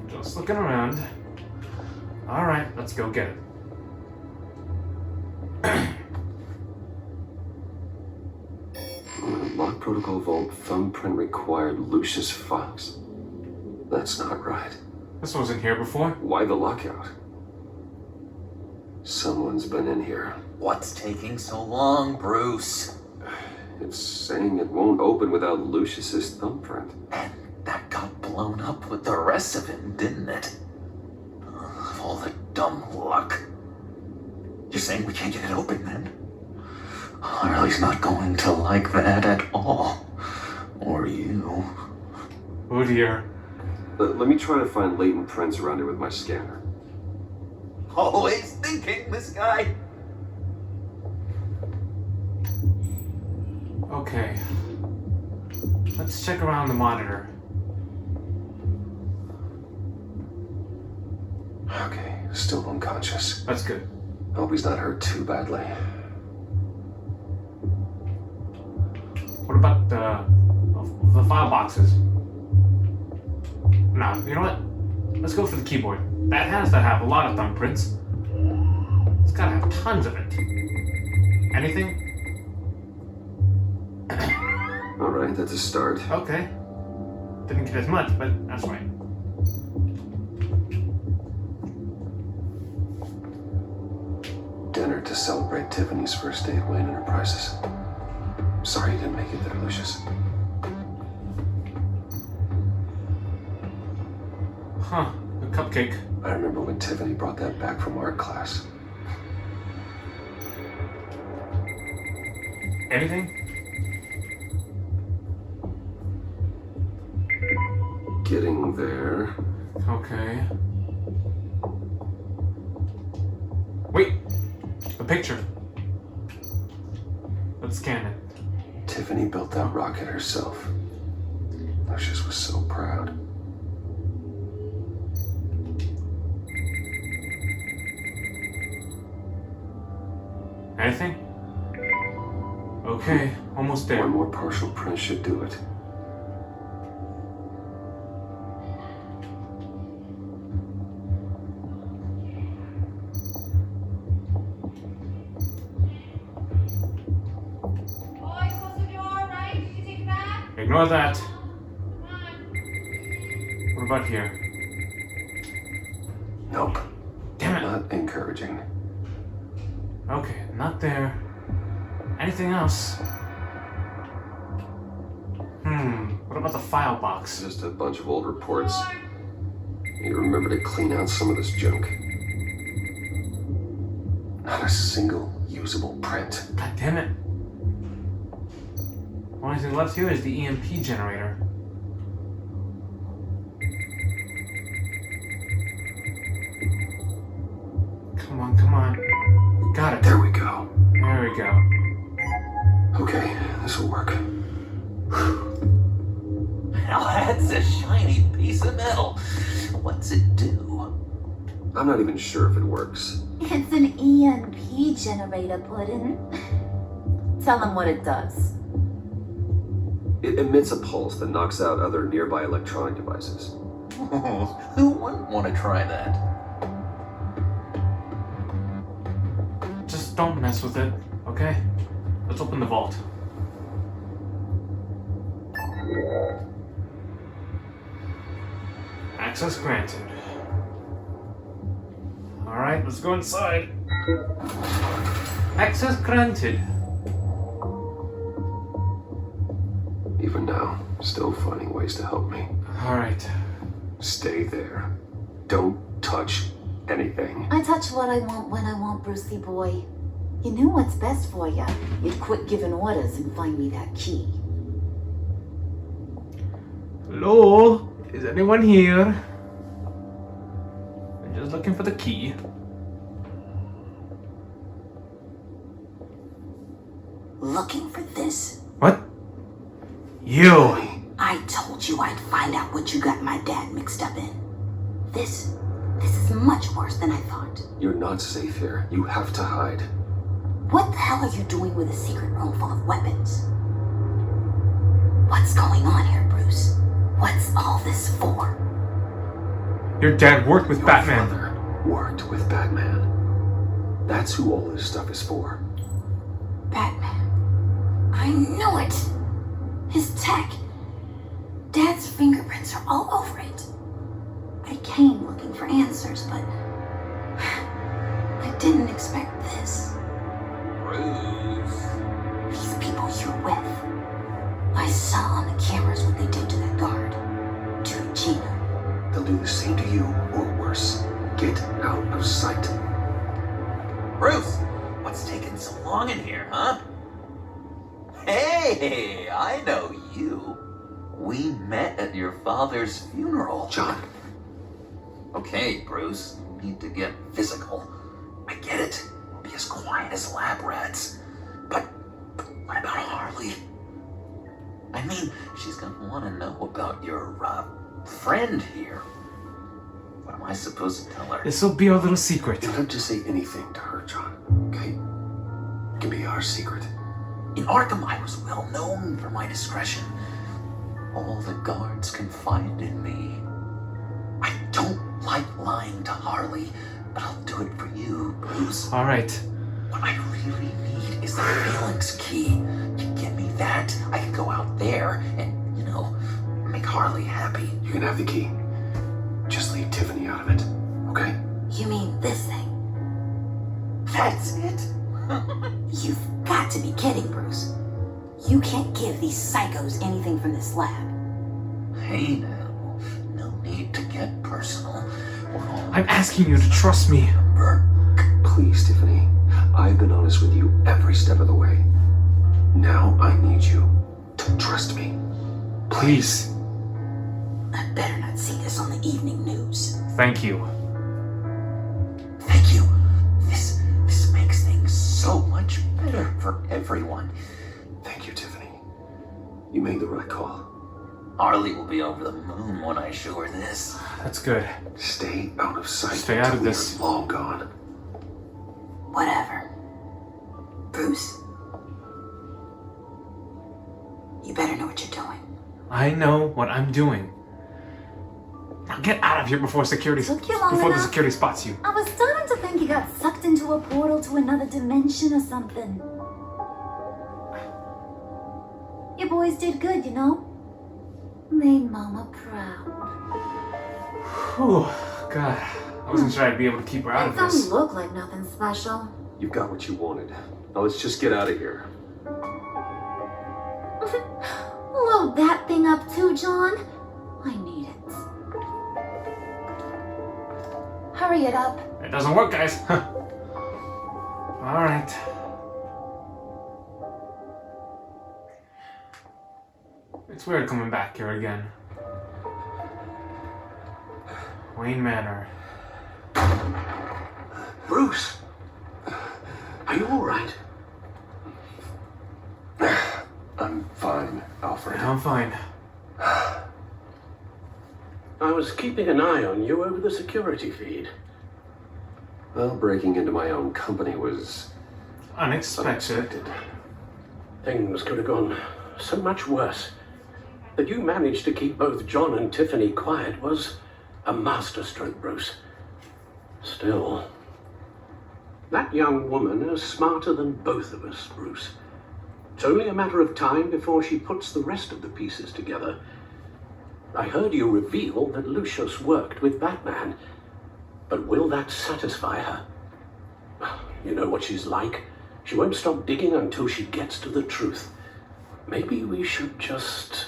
Just looking around. Alright, let's go get it. Lock protocol vault thumbprint required Lucius Fox. That's not right. This wasn't here before. Why the lockout? Someone's been in here. What's taking so long, Bruce? It's saying it won't open without Lucius's thumbprint. And that got blown up with the rest of him, didn't it? Ugh, all the dumb luck. You're saying we can't get it open then? Harley's not going to like that at all. Or you. Oh dear. Let me try to find latent prints around here with my scanner. Always thinking, this guy. Okay. Let's check around the monitor. Okay, still unconscious. That's good. Hope he's not hurt too badly. What about the file boxes? No, you know what? Let's go for the keyboard. That has to have a lot of thumbprints. It's gotta have tons of it. Anything? Alright, that's a start. Okay. Didn't get as much, but that's right. Dinner to celebrate Tiffany's first day at Wayne Enterprises. Sorry you didn't make it there, Lucius. Huh, a cupcake. I remember when Tiffany brought that back from art class. Anything? Getting there. Okay. Wait! A picture. Let's scan it. Tiffany built that rocket herself. Lucius was so proud. Anything? Okay, almost there. One more partial print should do it. Ignore that. What about here? Nope. Damn it. Not encouraging. Okay, not there. Anything else? What about the file box? Just a bunch of old reports. You remember to clean out some of this junk. Not a single usable print. God damn it. Only thing left here is the EMP generator. Come on, come on. Got it. There we go. There we go. Okay, this'll work. Now that's a shiny piece of metal. What's it do? I'm not even sure if it works. It's an EMP generator, Puddin'. Tell them what it does. It emits a pulse that knocks out other nearby electronic devices. Who wouldn't want to try that? Just don't mess with it, okay? Let's open the vault. Access granted. Alright, let's go inside. Access granted. Even now, still finding ways to help me. Alright. Stay there. Don't touch anything. I touch what I want when I want, Brucey boy. You knew what's best for you. You'd quit giving orders and find me that key. Hello? Is anyone here? I'm just looking for the key. Looking for this? What? You! I told you I'd find out what you got my dad mixed up in. This is much worse than I thought. You're not safe here. You have to hide. What the hell are you doing with a secret room full of weapons? What's going on here, Bruce? What's all this for? Your dad worked with Batman. Your father worked with Batman. That's who all this stuff is for. Batman. I knew it! His tech. Dad's fingerprints are all over it. I came looking for answers, but I didn't expect this. Bruce. These people you're with. I saw on the cameras what they did to that guard. To Regina. They'll do the same to you, or worse. Get out of sight. Bruce, what's taking so long in here, huh? Hey, I know you. We met at your father's funeral. John. Okay, Bruce, you need to get physical. I get it. Be as quiet as lab rats. But what about Harley? I mean, she's gonna want to know about your, friend here. What am I supposed to tell her? This'll be our little secret. You don't have to say anything to her, John, okay? It can be our secret. In Arkham, I was well known for my discretion. All the guards confided in me. I don't like lying to Harley, but I'll do it for you, Bruce. Alright. What I really need is the Phalanx key. You get me that, I can go out there and, make Harley happy. You can have the key. Just leave Tiffany out of it, okay? You mean this thing? That's it? You've got to be kidding, Bruce. You can't give these psychos anything from this lab. Hey now, no need to get personal. I'm asking you to trust me. Please, Tiffany. I've been honest with you every step of the way. Now I need you to trust me. Please. I better not see this on the evening news. Thank you. Thank you. This makes things so much better for everyone. Thank you, Tiffany. You made the right call. Harley will be over the moon when I show her this. That's good. Stay out of sight. Stay out of this. We're long gone. Whatever. Bruce, you better know what you're doing. I know what I'm doing. Now get out of here before security Took you long the enough. security spots you. I was starting to think you got sucked into a portal to another dimension or something. You boys did good, Made Mama proud. Whew, God. I wasn't sure I'd be able to keep her out It of don't this. look like nothing special. You've got what you wanted. Now let's just get out of here. Load that thing up too, John. I need it. Hurry it up. It doesn't work, guys. Alright. It's weird coming back here again. Wayne Manor. Bruce! Are you alright? I'm fine, Alfred. I'm fine. I was keeping an eye on you over the security feed. Well, breaking into my own company was Unexpected. Things could have gone so much worse. That you managed to keep both John and Tiffany quiet was a masterstroke, Bruce. Still, that young woman is smarter than both of us, Bruce. It's only a matter of time before she puts the rest of the pieces together. I heard you reveal that Lucius worked with Batman, but will that satisfy her? You know what she's like. She won't stop digging until she gets to the truth. Maybe we should just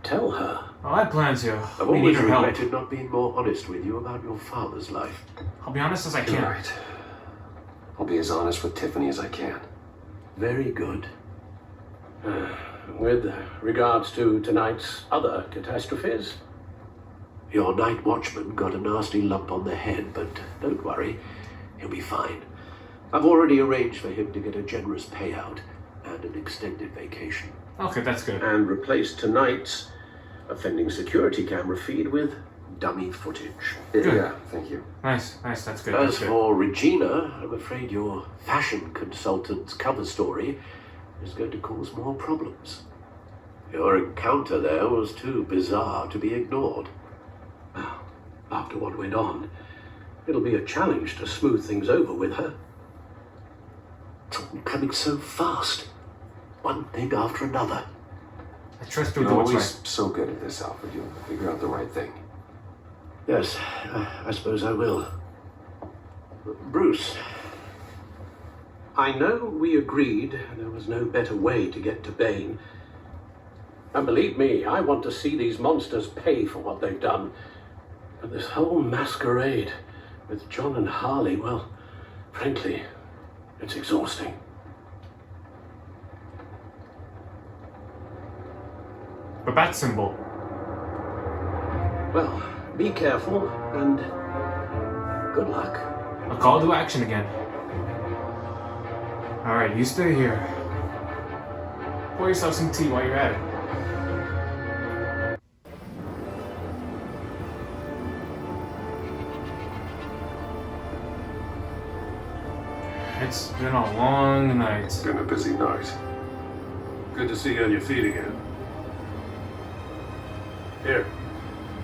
tell her. Oh, I plan to. I've We need always her help. regretted not being more honest with you about your father's life. I'll be honest as I You're can. right. I'll be as honest with Tiffany as I can. Very good. With regards to tonight's other catastrophes, Your night watchman got a nasty lump on the head, but don't worry, he'll be fine. I've already arranged for him to get a generous payout and an extended vacation. Okay, that's good. and replaced tonight's offending security camera feed with dummy footage. Good. Yeah, thank you. Nice, nice, that's good. As That's good. for Regina, I'm afraid your fashion consultant's cover story is going to cause more problems. Your encounter there was too bizarre to be ignored. Well, after what went on, it'll be a challenge to smooth things over with her. It's all coming so fast. One thing after another. I trust you'll You're do what's always right. so good at this, Alfred. You'll figure out the right thing. Yes, I suppose I will. Bruce, I know we agreed there was no better way to get to Bane. And believe me, I want to see these monsters pay for what they've done. But this whole masquerade with John and Harley, well, frankly, it's exhausting. The bat symbol. Well, be careful and good luck. A call to action again. Alright, you stay here. Pour yourself some tea while you're at it. It's been a long night. It's been a busy night. Good to see you on your feet again. Here,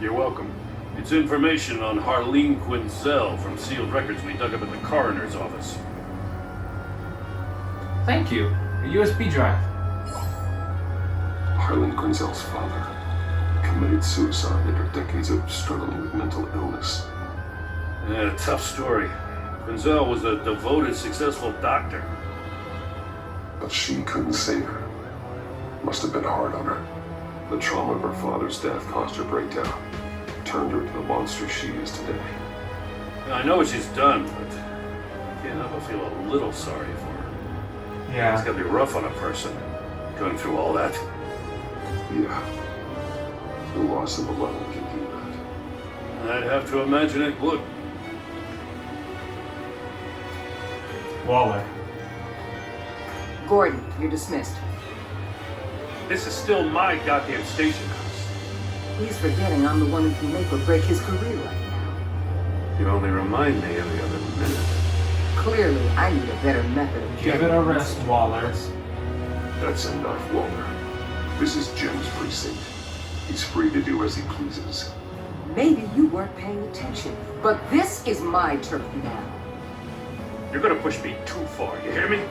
you're welcome. It's information on Harleen Quinzel from sealed records we dug up at the coroner's office. Thank you. A USB drive. Harlan Quinzel's father committed suicide after decades of struggling with mental illness. Yeah, tough story. Quinzel was a devoted, successful doctor. But she couldn't save her. Must have been hard on her. The trauma of her father's death caused her breakdown. Turned her into the monster she is today. I know what she's done, but I can't help but feel a little sorry for her. Yeah. It's gotta be rough on a person, going through all that. Yeah. The loss of a loved one can do that. I'd have to imagine it would. Waller. Gordon, you're dismissed. This is still my goddamn station house. He's forgetting I'm the one who can make or break his career right now. You only remind me every other minute. Clearly, I need a better method of Give it a rest, Waller. That's enough, Walter. This is Jim's precinct. He's free to do as he pleases. Maybe you weren't paying attention, but this is my turf now. You're gonna push me too far, you hear me?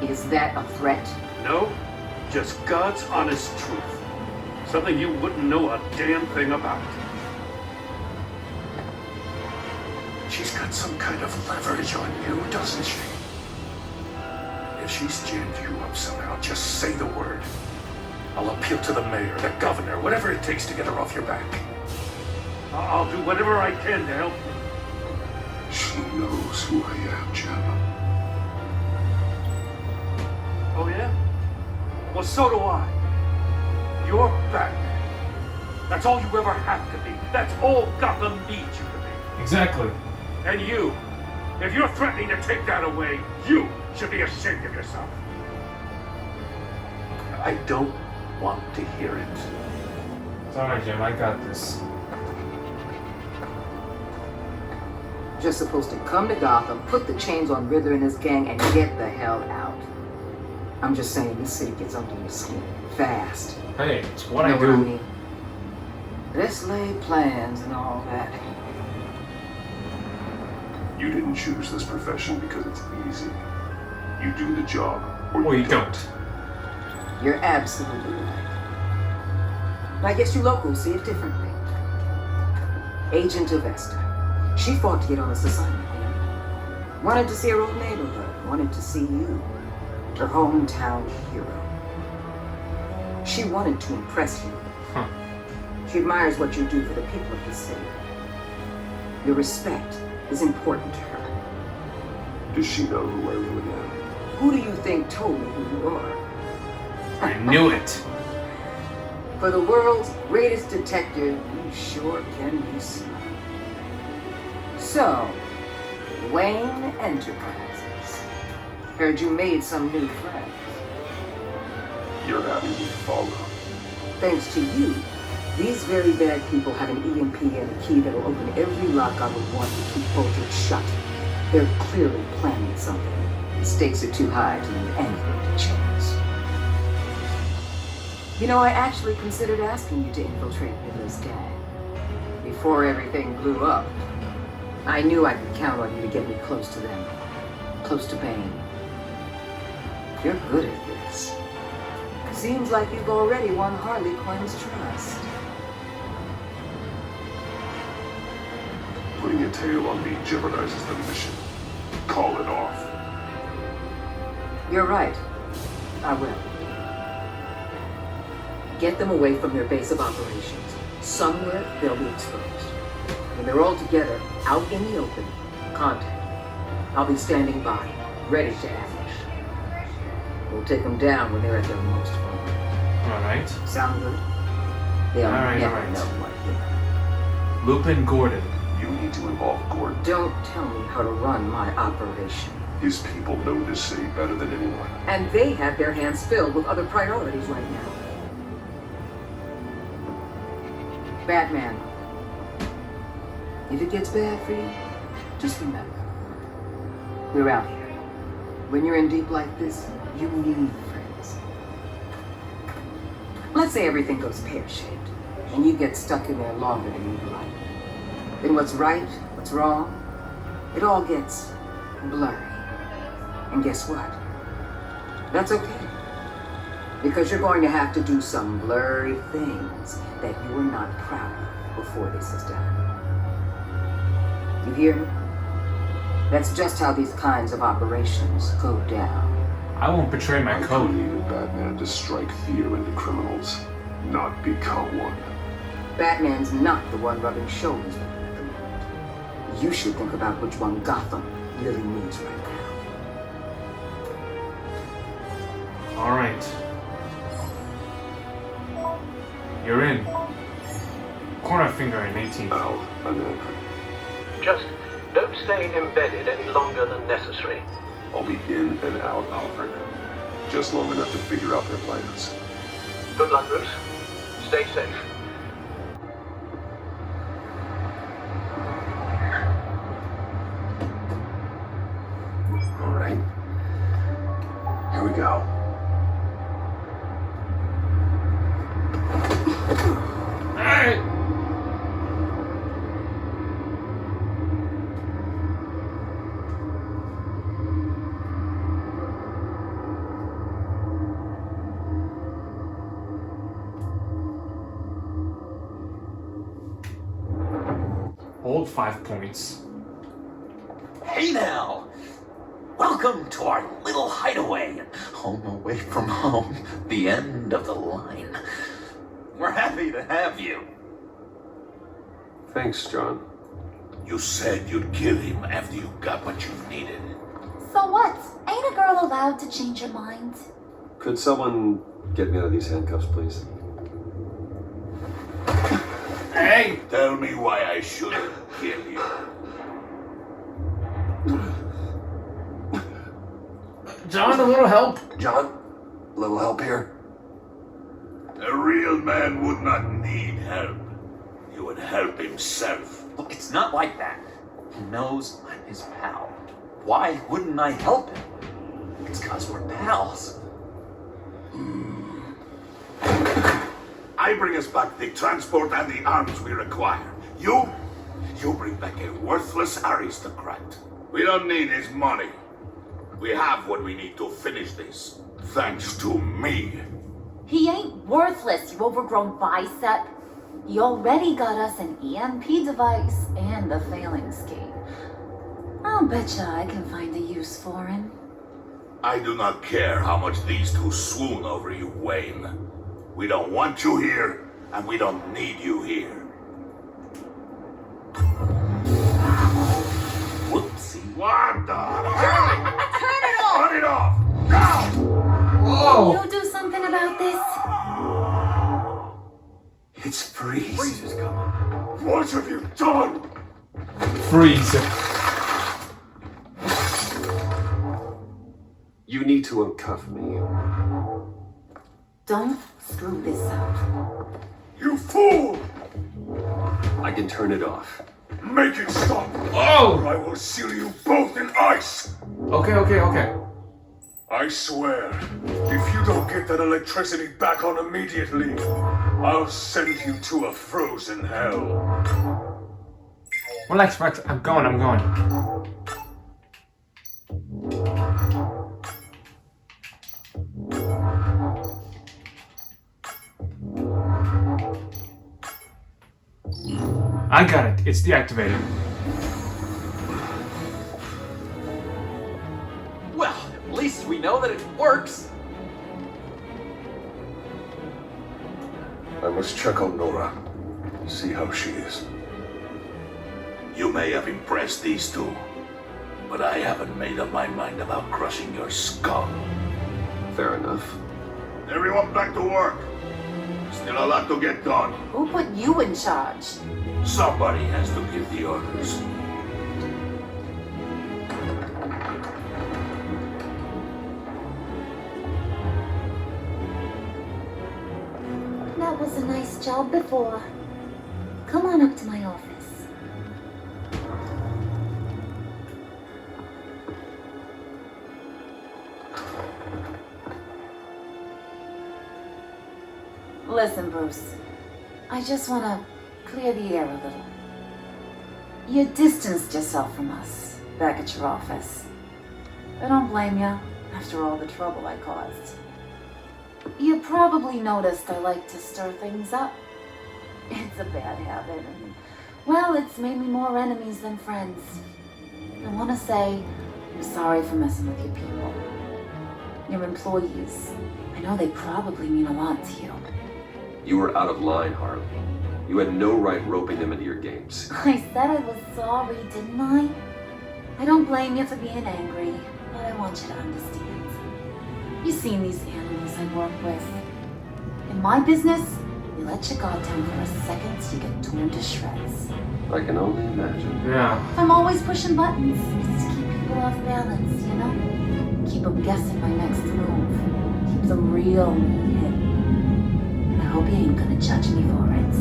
Is that a threat? No, just God's honest truth. Something you wouldn't know a damn thing about. She's got some kind of leverage on you, doesn't she? If she's jammed you up somehow, just say the word. I'll appeal to the mayor, the governor, whatever it takes to get her off your back. I'll do whatever I can to help you. She knows who I am, Jim. Oh yeah? Well, so do I. You're Batman. That's all you ever have to be. That's all Gotham needs you to be. Exactly. And you, if you're threatening to take that away, you should be ashamed of yourself. I don't want to hear it. It's alright, Jim. I got this. Just supposed to come to Gotham, put the chains on Riddler and his gang, and get the hell out. I'm just saying, this city gets under your skin fast. Hey, it's what Know I do. I mean? Let's lay plans and all that. You didn't choose this profession because it's easy. You do the job, Or you don't. You're absolutely right. But I guess you locals see it differently. Agent Avesta. She fought to get on this assignment, you know? Wanted to see her old neighborhood. Wanted to see you. Her hometown hero. She wanted to impress you. Huh. She admires what you do for the people of the city. Your respect is important to her. Does she know who I really am? Who do you think told me who you are? I knew it. For the world's greatest detective, you sure can be smart. So, Wayne Enterprises. Heard you made some new friends. You're having me follow. Thanks to you, these very bad people have an EMP and a key that'll open every lock I would want to keep bolted shut. They're clearly planning something. The stakes are too high to leave anything to chance. You know, I actually considered asking you to infiltrate Riddler's gang. Before everything blew up, I knew I could count on you to get me close to them. Close to Bane. You're good at this. Seems like you've already won Harley Quinn's trust. Putting a tail on me jeopardizes the mission. Call it off. You're right. I will. Get them away from their base of operations. Somewhere they'll be exposed. When they're all together, out in the open, contact me. I'll be standing by, ready to ambush. We'll take them down when they're at their most vulnerable. Alright. Sound good? They'll Alright, never alright. know what hit them. Lupin Gordon. You need to involve Gordon. Don't tell me how to run my operation. His people know this city better than anyone. And they have their hands filled with other priorities right now. Batman. If it gets bad for you, just remember, we're out here. When you're in deep like this, you need friends. Let's say everything goes pear-shaped, and you get stuck in there longer than you'd like. Then what's right, what's wrong, it all gets blurry. And guess what? That's okay. Because you're going to have to do some blurry things that you are not proud of before this is done. You hear me? That's just how these kinds of operations go down. I won't betray my I code. created Batman to strike fear into criminals, not become one. Batman's not the one rubbing shoulders with you at the moment. You should think about which one Gotham really needs right now. Alright. You're in. Corner finger in 18. Al, I'm in. Just don't stay embedded any longer than necessary. I'll be in and out, Alfred. Just long enough to figure out their plans. Good luck, Bruce. Stay safe. All right. Here we go. Alright. Hold 5 points. Hey now! Welcome to our little hideaway. Home away from home. The end of the line. We're happy to have you. Thanks, John. You said you'd kill him after you got what you needed. So what? Ain't a girl allowed to change her mind? Could someone get me out of these handcuffs, please? Hey! Tell me why I shouldn't kill you. John, a little help. John, a little help here? A real man would not need help. He would help himself. Look, it's not like that. He knows I'm his pal. Why wouldn't I help him? It's because we're pals. I bring us back the transport and the arms we require. You bring back a worthless aristocrat. We don't need his money. We have what we need to finish this. Thanks to me. He ain't worthless, you overgrown bicep. He already got us an EMP device and a failing skate. I'll betcha I can find a use for him. I do not care how much these two swoon over you, Wayne. We don't want you here, and we don't need you here. Whoopsie. What the? Turn it off! Turn it off! Now! Whoa! Can you do something about this? It's Freeze. Freeze is coming. What have you done? Freeze. You need to uncuff me. Don't screw this up. You fool! I can turn it off. Make it stop! Oh! Or I will seal you both in ice! Okay. I swear, if you don't get that electricity back on immediately, I'll send you to a frozen hell. Relax, Rex. I'm going. I got it. It's deactivated. Well, at least we know that it works. I must check on Nora. See how she is. You may have impressed these two, but I haven't made up my mind about crushing your skull. Fair enough. Everyone back to work. Still a lot to get done. Who put you in charge? Somebody has to give the orders. That was a nice job before. Come on up to my office. Listen, Bruce. I just want to clear the air a little. You distanced yourself from us back at your office. I don't blame you after all the trouble I caused. You probably noticed I like to stir things up. It's a bad habit, and, well, it's made me more enemies than friends. I want to say I'm sorry for messing with your people. Your employees. I know they probably mean a lot to you. You were out of line, Harley. You had no right roping them into your games. I said I was sorry, didn't I? I don't blame you for being angry, but I want you to understand. You've seen these animals I work with. In my business, you let your guard down for a second, you get torn to shreds. I can only imagine. Yeah. I'm always pushing buttons just to keep people off balance, you know? Keep them guessing my next move. Keep the real me hidden. I hope you ain't gonna judge me for it.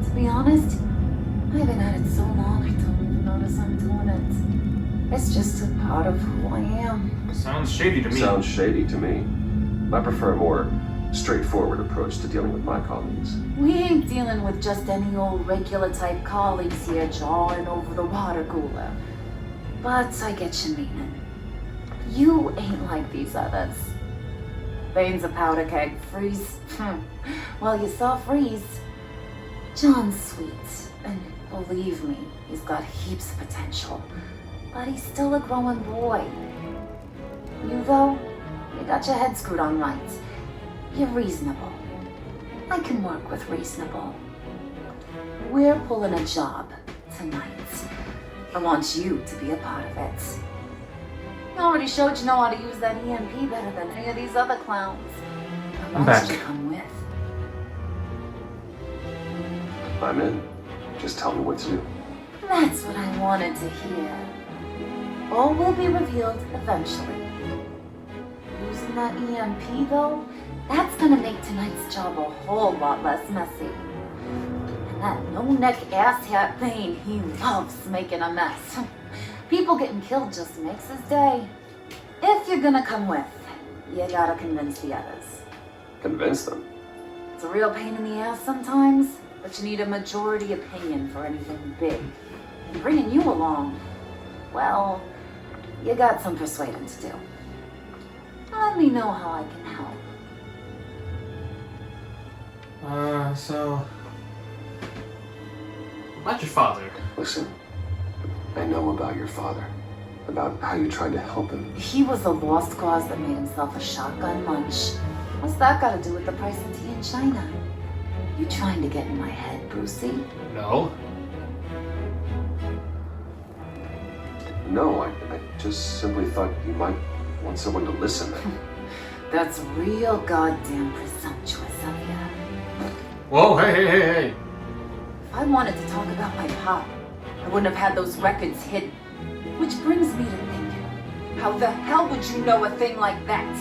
To be honest, I've been at it so long I don't even notice I'm doing it. It's just a part of who I am. Sounds shady to me. Sounds shady to me. I prefer a more straightforward approach to dealing with my colleagues. We ain't dealing with just any old regular type colleagues here jawing over the water cooler. But I get your meaning. You ain't like these others. Bane's a powder keg. Freeze. Well, you saw Freeze. John's sweet, and believe me, he's got heaps of potential. But he's still a growing boy. You, though, you got your head screwed on right. You're reasonable. I can work with reasonable. We're pulling a job tonight. I want you to be a part of it. You already showed you know how to use that EMP better than any of these other clowns. I want you to come with. I'm in. Just tell me what to do. That's what I wanted to hear. All will be revealed eventually. Using that EMP, though, That's gonna make tonight's job a whole lot less messy. And that no-neck asshat Bane, he loves making a mess. People getting killed just makes his day. If you're gonna come with, you gotta convince the others. Convince them? It's a real pain in the ass sometimes, but you need a majority opinion for anything big. And bringing you along, well, you got some persuading to do. Let me know how I can help. So... About your father. Listen, I know about your father. About how you tried to help him. He was a lost cause that made himself a shotgun munch. What's that got to do with the price of tea in China? You trying to get in my head, Brucey? No. No, I just simply thought you might want someone to listen. That's real goddamn presumptuous of you. Whoa, hey. If I wanted to talk about my pop, I wouldn't have had those records hidden. Which brings me to thinking, how the hell would you know a thing like that?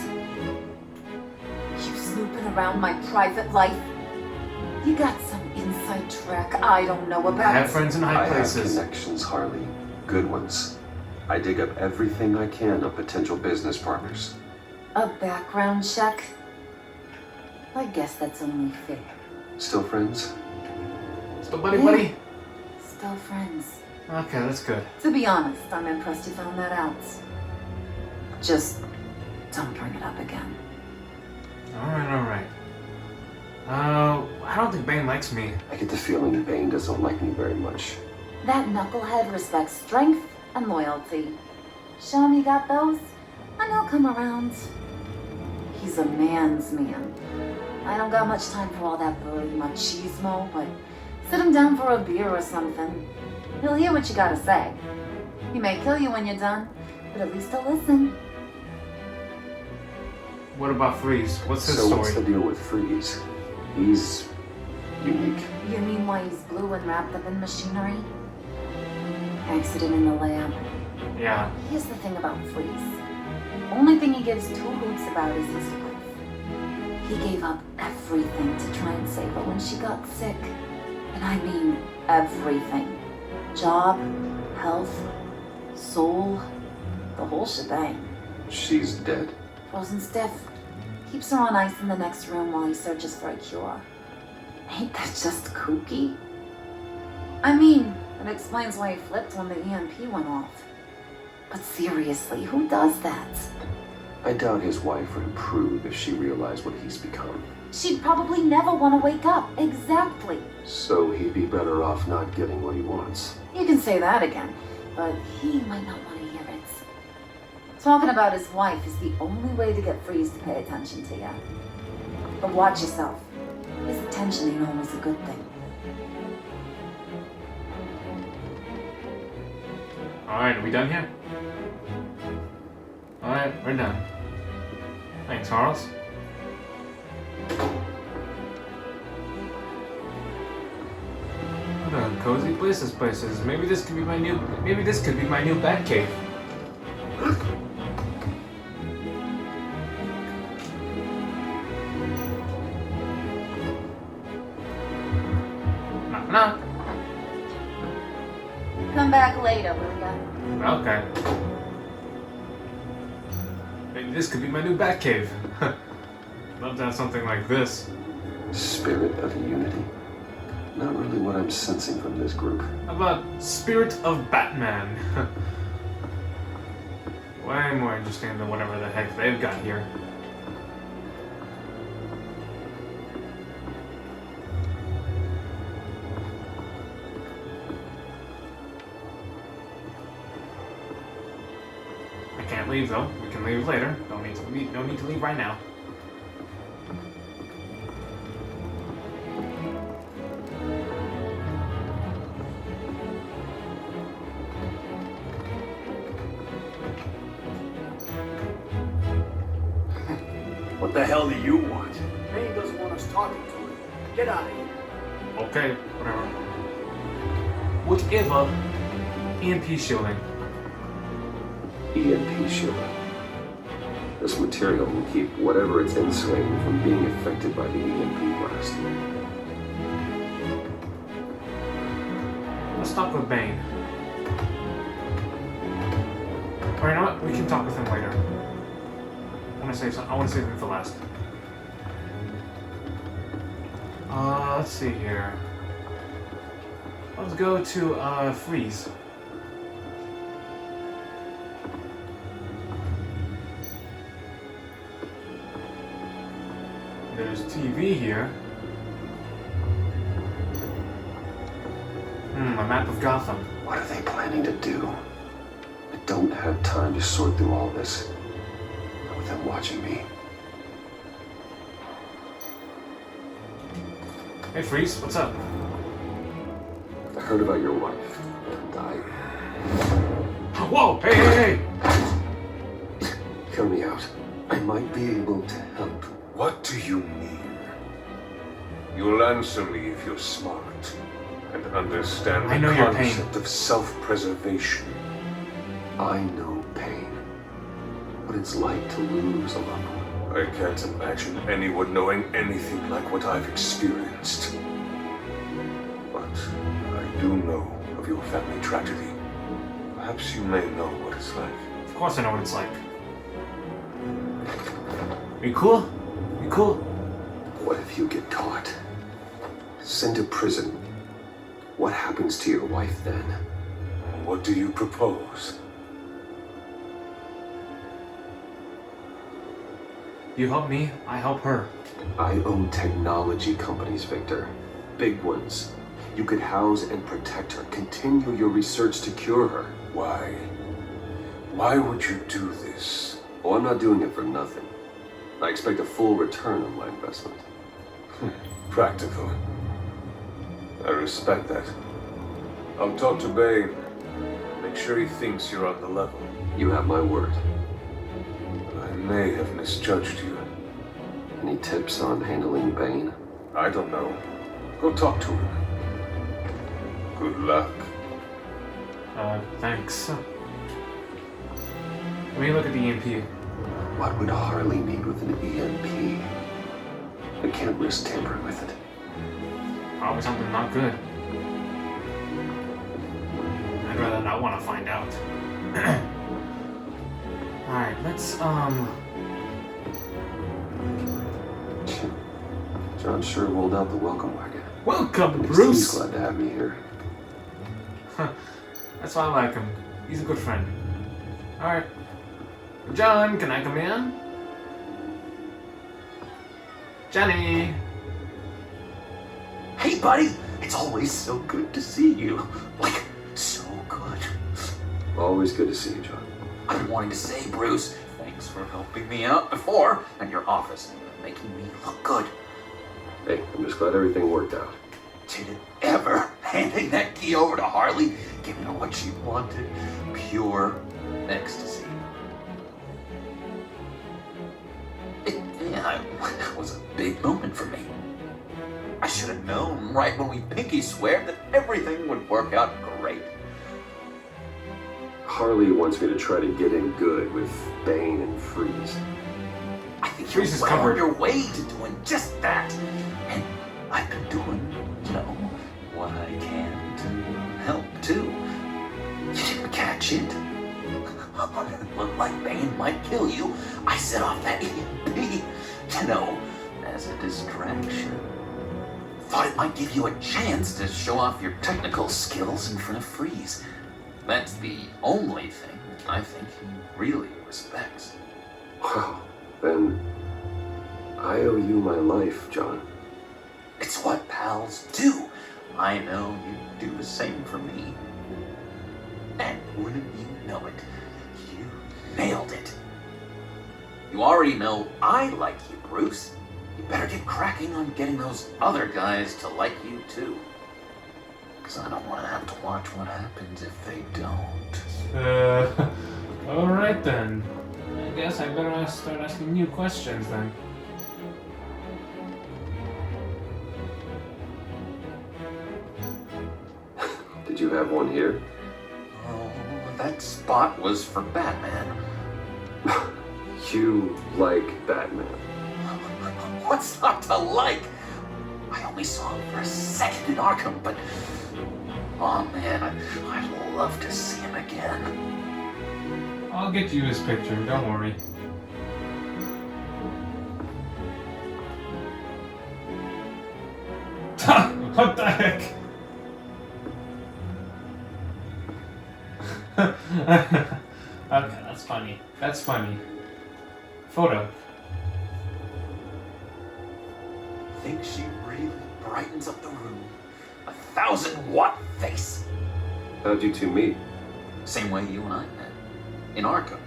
You snooping around my private life? You got some inside track I don't know about. I have friends in high places. I have connections, Harley. Good ones. I dig up everything I can of potential business partners. A background check? I guess that's only fair. Still friends? Still buddy? Still friends. Okay, that's good. To be honest, I'm impressed you found that out. Just don't bring it up again. Alright. I don't think Bane likes me. I get the feeling Bane doesn't like me very much. That knucklehead respects strength and loyalty. Show him you got those, and he'll come around. He's a man's man. I don't got much time for all that burly machismo, but sit him down for a beer or something. He'll hear what you gotta say. He may kill you when you're done, but at least he'll listen. What about Freeze? What's his story? story? What's the deal with Freeze? He's unique. You mean why he's blue and wrapped up in machinery? Accident in the lab. Yeah. Here's the thing about Freeze. Only thing he gives two hoots about is his wife. He gave up everything to try and save her when she got sick. And I mean everything. Job, health, soul, the whole shebang. She's dead. Frozen stiff. Keeps her on ice in the next room while he searches for a cure. Ain't that just kooky? I mean, it explains why he flipped when the EMP went off. But seriously, who does that? I doubt his wife would approve if she realized what he's become. She'd probably never want to wake up. Exactly. So he'd be better off not getting what he wants. You can say that again, but he might not want to hear it. Talking about his wife is the only way to get Freeze to pay attention to you. But watch yourself. His attention ain't always a good thing. Alright, are we done here? Alright, we're done. Thanks, Charles. What a cozy place this place is. Maybe this could be my new bat cave. Knock knock. Come back later, will ya? Okay. Maybe this could be my new bat cave. Love to have something like this. Spirit of unity. Not really what I'm sensing from this group. How about Spirit of Batman? Way more interesting than whatever the heck they've got here. I can't leave though. We can leave later. No need to leave right now. What the hell do you want? Bane doesn't want us talking to him. Get out of here. Okay, whatever. Whatever. EMP shielding. EMP shielding. This material will keep whatever it's insulating from being affected by the EMP blast. Let's talk with Bane. Or you know what? We can talk with him later. I want to save him for last. Let's see here. Let's go to Freeze. There's TV here. A map of Gotham. What are they planning to do? I don't have time to sort through all this. Not with them watching me. Hey, Freeze, what's up? I heard about your wife, and Whoa! Hey! Hear me out. I might be able to help. What do you mean? You'll answer me if you're smart and understand I know the your pain. concept of self-preservation. I know pain. What it's like to lose a loved one. I can't imagine anyone knowing anything like what I've experienced. But I do know of your family tragedy. Perhaps you may know what it's like. Of course I know what it's like. You cool? You cool? What if you get caught? Sent to prison? What happens to your wife then? What do you propose? You help me, I help her. I own technology companies, Victor. Big ones. You could house and protect her. Continue your research to cure her. Why? Why would you do this? Oh, I'm not doing it for nothing. I expect a full return on my investment. Practical. I respect that. I'll talk to Bane. Make sure he thinks you're on the level. You have my word. I may have misjudged you. Any tips on handling Bane? I don't know. Go talk to him. Good luck. Thanks. Let me look at the EMP. What would Harley need with an EMP? I can't risk tampering with it. Probably something not good. I'd rather not want to find out. Alright, let's, John sure rolled out the welcome wagon. Welcome, He's Bruce! glad to have me here. That's why I like him. He's a good friend. Alright. John, can I come in? Johnny! Hey, buddy! It's always so good to see you. Like, so good. Always good to see you, John. I've been wanting to say, Bruce, thanks for helping me out before, and your office, and making me look good. Hey, I'm just glad everything worked out. Did it ever? Handing that key over to Harley, giving her what she wanted. Pure ecstasy. It was a big moment for me. I should have known right when we pinky swear that everything would work out great. Harley wants me to try to get in good with Bane and Freeze. I think Freeze you're is well covered. on your way to doing just that. And I've been doing, what I can to help too. You didn't catch it? When it looked like Bane might kill you, I set off that EMP, as a distraction. Thought it might give you a chance to show off your technical skills in front of Freeze. That's the only thing I think he really respects. Wow, then I owe you my life, John. It's what pals do. I know you'd do the same for me. And wouldn't you know it, you nailed it. You already know I like you, Bruce. You better get cracking on getting those other guys to like you too. Because I don't want to have to watch what happens if they don't. Alright then. I guess I better start asking you questions then. Did you have one here? Oh, that spot was for Batman. you like Batman? What's not to like? I only saw him for a second in Arkham, but... Oh man, I'd love to see him again. I'll get you his picture, don't worry. What the heck? Okay, that's funny. That's funny. Photo. Think she really brightens up the room. 1,000-watt face. How'd you two meet? Same way you and I met. In Arkham.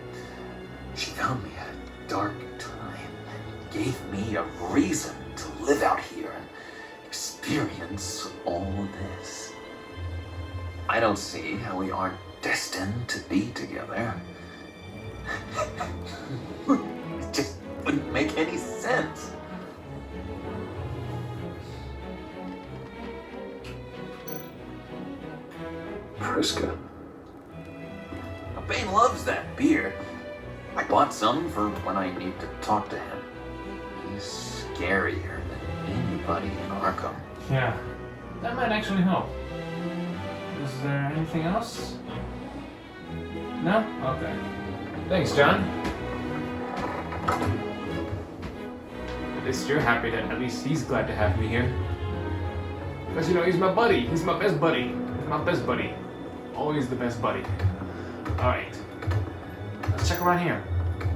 She found me at a dark time and gave me a reason to live out here and experience all this. I don't see how we aren't destined to be together. It just wouldn't make any sense. Priska. Bane loves that beer. I bought some for when I need to talk to him. He's scarier than anybody in Arkham. Yeah, that might actually help. Is there anything else? No? Okay. Thanks, John. At least you're happy that at least he's glad to have me here. Because, you know, he's my buddy. He's my best buddy. He's my best buddy. Always the best buddy. Alright. Let's check around here.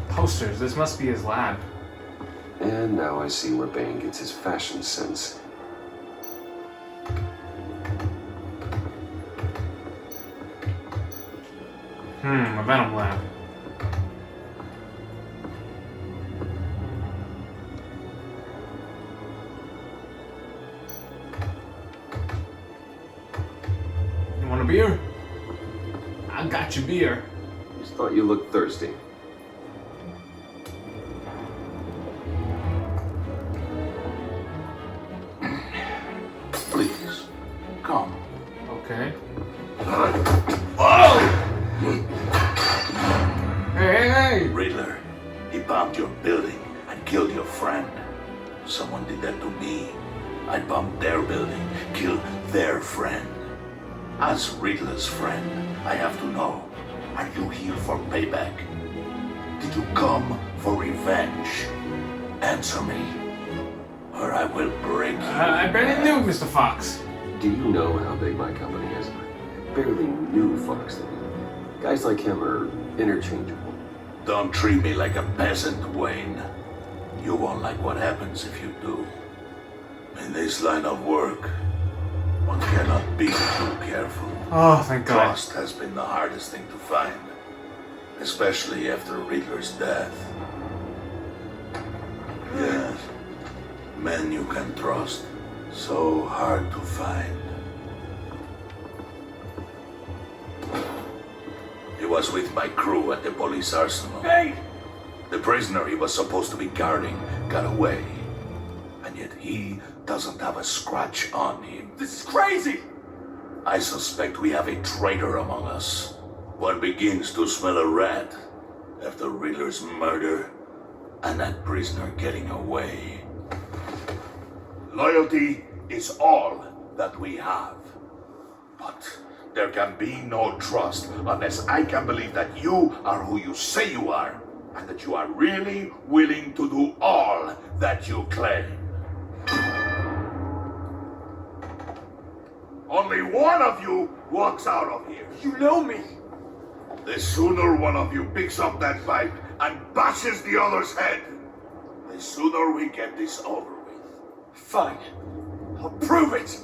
Posters. This must be his lab. And now I see where Bane gets his fashion sense. A Venom lab. You want a beer? I got you beer. Just thought you looked thirsty. Please, come. Okay. Whoa! Hey! Riddler, he bombed your building and killed your friend. Someone did that to me. I bombed their building, killed their friend. As Riddler's friend, I have to know, are you here for payback? Did you come for revenge? Answer me, or I will break you. I barely knew, Mr. Fox. Do you know how big my company is? I barely knew Fox then. Guys like him are interchangeable. Don't treat me like a peasant, Wayne. You won't like what happens if you do. In this line of work, one cannot be too careful. Oh, thank God. Trust has been the hardest thing to find, especially after Riddler's death. Yes, men you can trust, so hard to find. He was with my crew at the police arsenal. Hey! The prisoner he was supposed to be guarding got away. And yet he doesn't have a scratch on him. This is crazy! I suspect we have a traitor among us. One begins to smell a rat after Riddler's murder and that prisoner getting away. Loyalty is all that we have. But there can be no trust unless I can believe that you are who you say you are, and that you are really willing to do all that you claim. Only one of you walks out of here. You know me! The sooner one of you picks up that pipe and bashes the other's head, the sooner we get this over with. Fine. I'll prove it!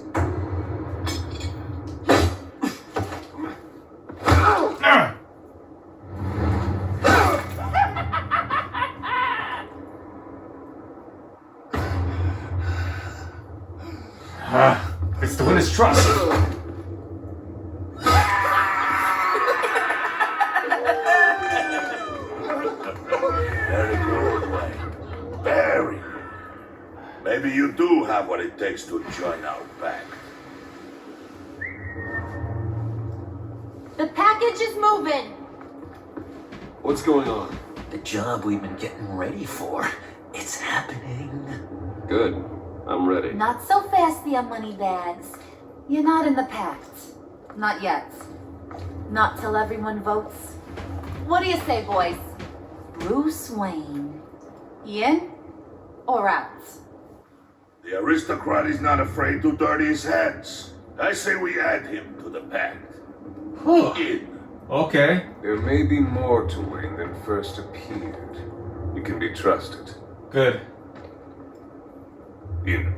It's to win his trust. Very good, Wayne. Very good. Maybe you do have what it takes to join our pact. The package is moving. What's going on? The job we've been getting ready for. It's happening. Good. I'm ready. Not so fast there, Moneybags. You're not in the Pact. Not yet. Not till everyone votes. What do you say, boys? Bruce Wayne. In or out? The aristocrat is not afraid to dirty his hands. I say we add him to the Pact. In. Okay. There may be more to Wayne than first appeared. You can be trusted. Good. In.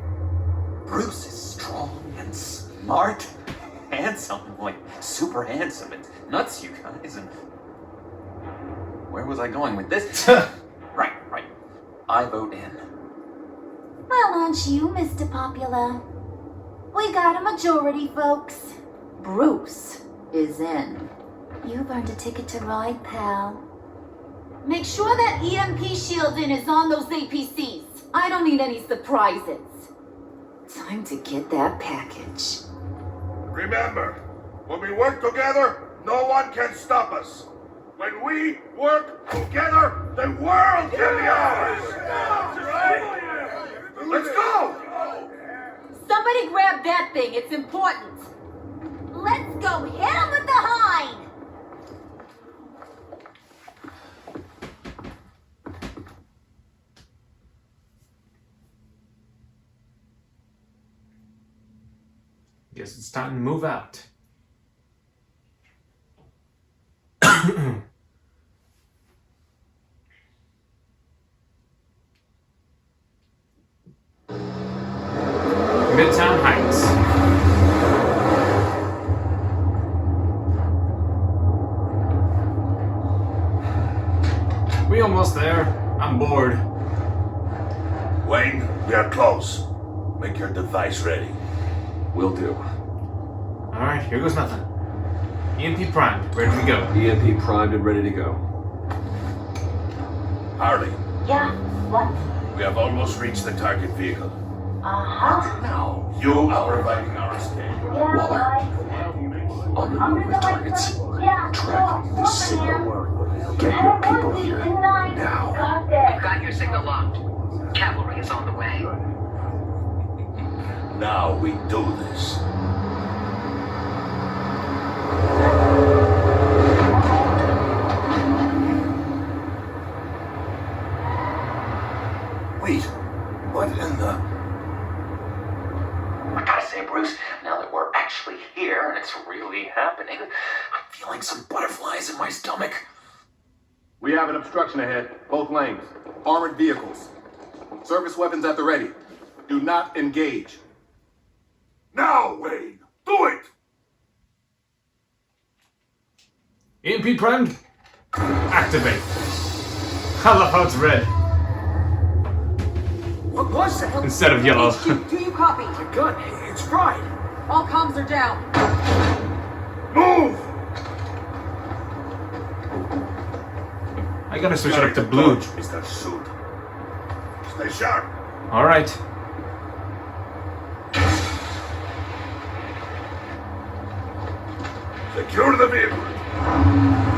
Bruce is strong and smart, handsome, like super handsome and nuts, you guys. And where was I going with this? Right. I vote in. Well, aren't you, Mr. Popular? We got a majority, folks. Bruce is in. You've earned a ticket to ride, pal. Make sure that EMP shielding is on those APCs. I don't need any surprises. Time to get that package. Remember, when we work together, no one can stop us. When we work together, the world can be ours. Let's go! Somebody grab that thing. It's important. Let's go hit him with the hind. Guess it's time to move out. Midtown Heights. We almost there. I'm bored. Wayne, we are close. Make your device ready. Will do. Alright, here goes nothing. EMP primed, ready to go. EMP primed and ready to go. Harley, Yeah, what? we have almost reached the target vehicle. Uh-huh. Now, you are providing our escape. Yeah, On the move with targets. Yeah. Track the signal. Get your people here now. Got Got your signal locked. Cavalry is on the way. Now we do this. Wait, what in the... I gotta say, Bruce, now that we're actually here and it's really happening, I'm feeling some butterflies in my stomach. We have an obstruction ahead, both lanes. Armored vehicles. Service weapons at the ready. Do not engage. Now, Wayne, do it! EMP primed. Activate. I love how it's red What was that? instead of yellow. Do you copy? My gun, it's fried. All comms are down. Move! I gotta switch it up to blue. Mr. Suit. Stay sharp. Alright. Secure the vehicle.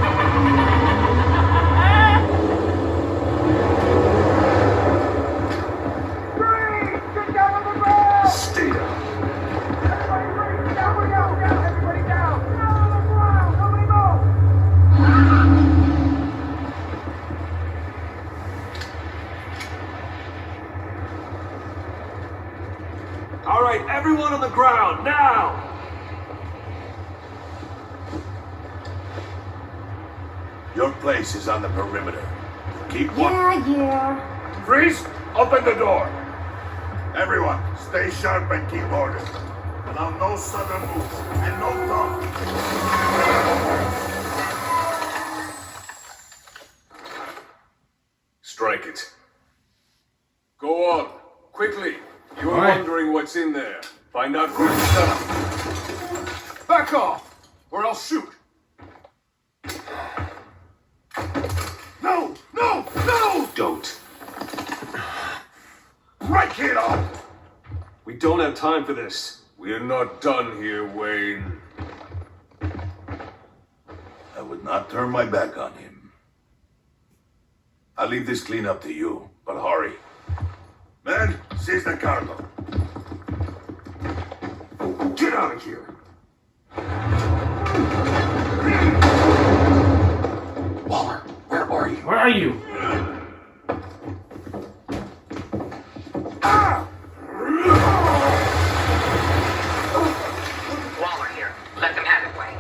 Stay down. All right, everyone on the ground, now! Your place is on the perimeter. Keep one. Yeah. Freeze! Open the door. Everyone, stay sharp and keep order. Allow no sudden moves and no talk. Strike it. Go on, quickly. You are Alright. wondering what's in there. Find out quick stuff. Back off, or I'll shoot. No! No! No! Don't. Break it off! We don't have time for this. We are not done here, Wayne. I would not turn my back on him. I'll leave this clean up to you, but hurry. Men, seize the cargo. Get out of here! Waller, where are you? Where are you? Waller here. Let them have it, Wayne.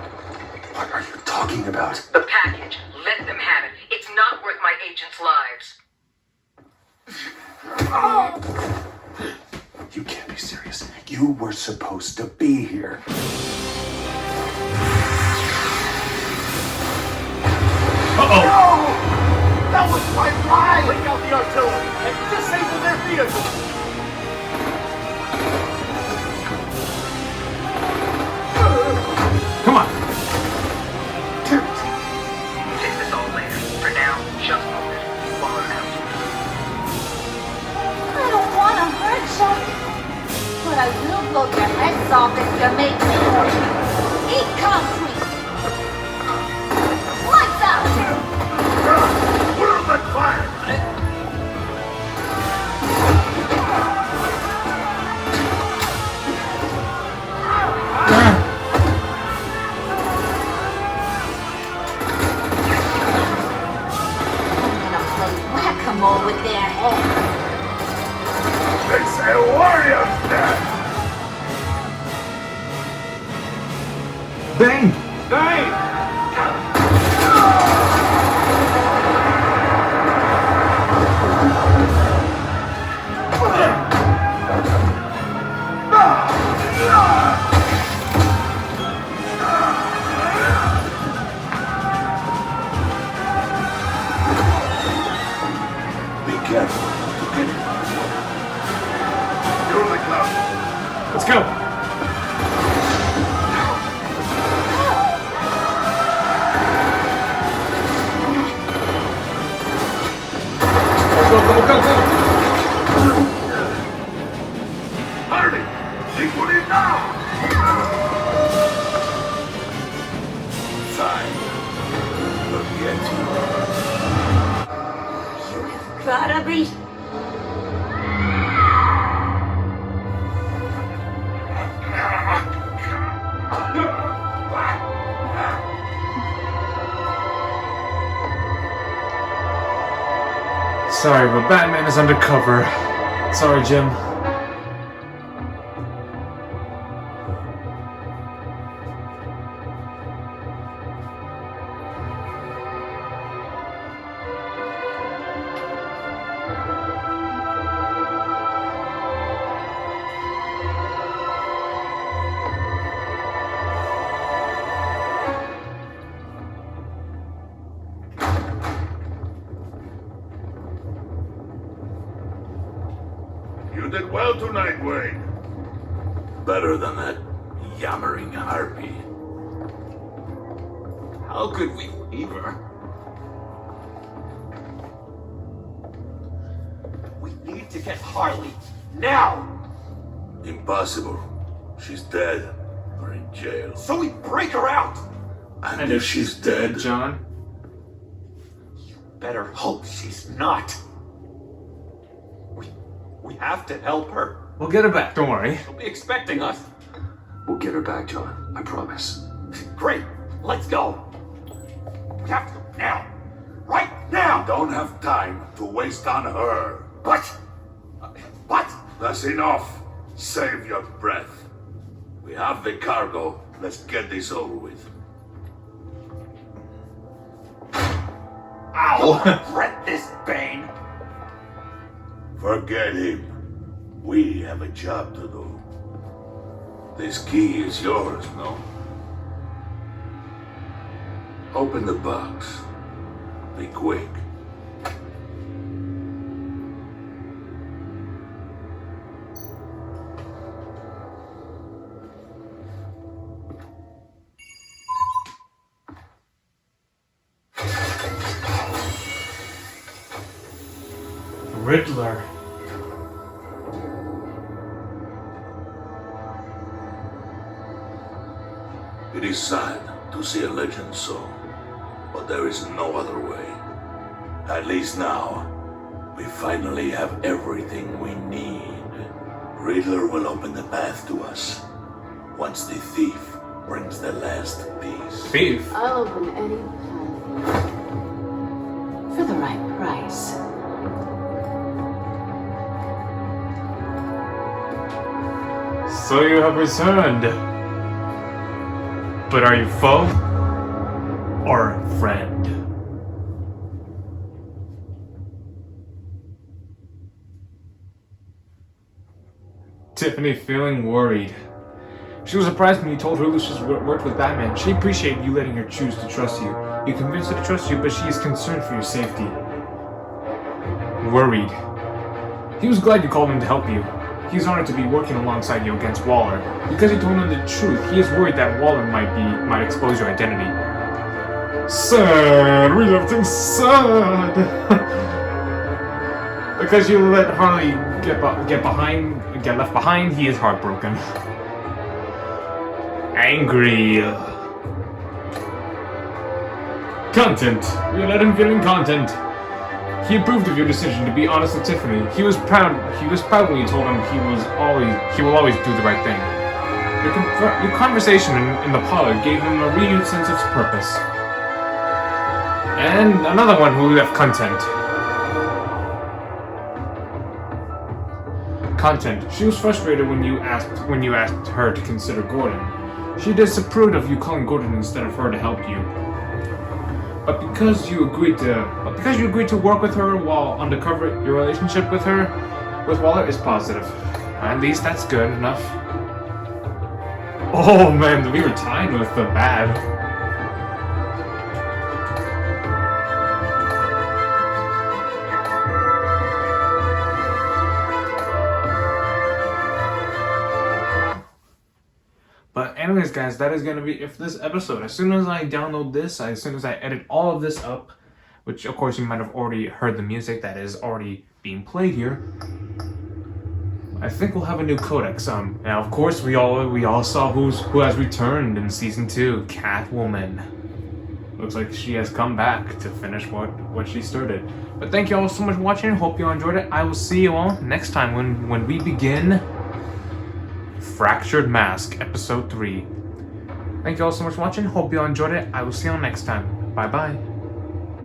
What are you talking about? The package. Let them have it. It's not worth my agents' lives. You can't be serious. You were supposed to be here. Uh-oh! That was my lie! Bring out the artillery and disable their vehicles! Come on! Fix this all later. For now, just hold it. Waller out. I don't want to hurt you, but I will blow your heads off if you make me. Eat concrete! Lights out! Put on that fire! Whack-a-mole with their heads. They say warrior's dead! Bang! Hey! Be careful. You're the cloud. Let's go! Go! Hurry! They put it down! Fine. Forget you. Gotta be. Sorry, but Batman is undercover. Sorry, Jim. You did well tonight, Wayne. Better than that yammering harpy. How could we leave her? We need to get Harley now! Impossible. She's dead or in jail. So we break her out! And if she's dead, John? Better hope she's not. We have to help her. We'll get her back, don't worry. She'll be expecting us. We'll get her back, John. I promise. Great, let's go. We have to go now. Right now! don't have time to waste on her. What? What? That's enough. Save your breath. We have the cargo. Let's get this over with. I'll regret this, Bane. Forget him. We have a job to do. This key is yours, no? Open the box. Be quick. Riddler. It is sad to see a legend so, but there is no other way. At least now, we finally have everything we need. Riddler will open the path to us once the thief brings the last piece. Thief? I'll open any path for the right price. So you have returned. But are you foe or friend? Tiffany feeling worried. She was surprised when you told her Lucius worked with Batman. She appreciated you letting her choose to trust you. You convinced her to trust you, but she is concerned for your safety. Worried. He was glad you called him to help you. He's honored to be working alongside you against Waller. Because you told him the truth, he is worried that Waller might expose your identity. Sad! We left him sad! Because you let Harley get left behind, he is heartbroken. Angry. Content. We let him feeling content. He approved of your decision to be honest with Tiffany. He was proud when you told him he will always do the right thing. Your conversation in the parlor gave him a renewed sense of purpose. And another one who left content. Content. She was frustrated when you asked her to consider Gordon. She disapproved of you calling Gordon instead of her to help you. But because you agreed to work with her while undercover, your relationship with Waller is positive. At least that's good enough. Oh man, we were tied with the bad. But anyways, guys, that is going to be it for this episode. As soon as I download this, as soon as I edit all of this up, which of course you might have already heard the music that is already being played here, I think we'll have a new codex. Now of course we all saw who has returned in season 2, Catwoman. Looks like she has come back to finish what she started. But thank you all so much for watching. Hope you all enjoyed it. I will see you all next time when we begin Fractured Mask, Episode 3. Thank you all so much for watching. Hope you all enjoyed it. I will see you all next time. Bye-bye.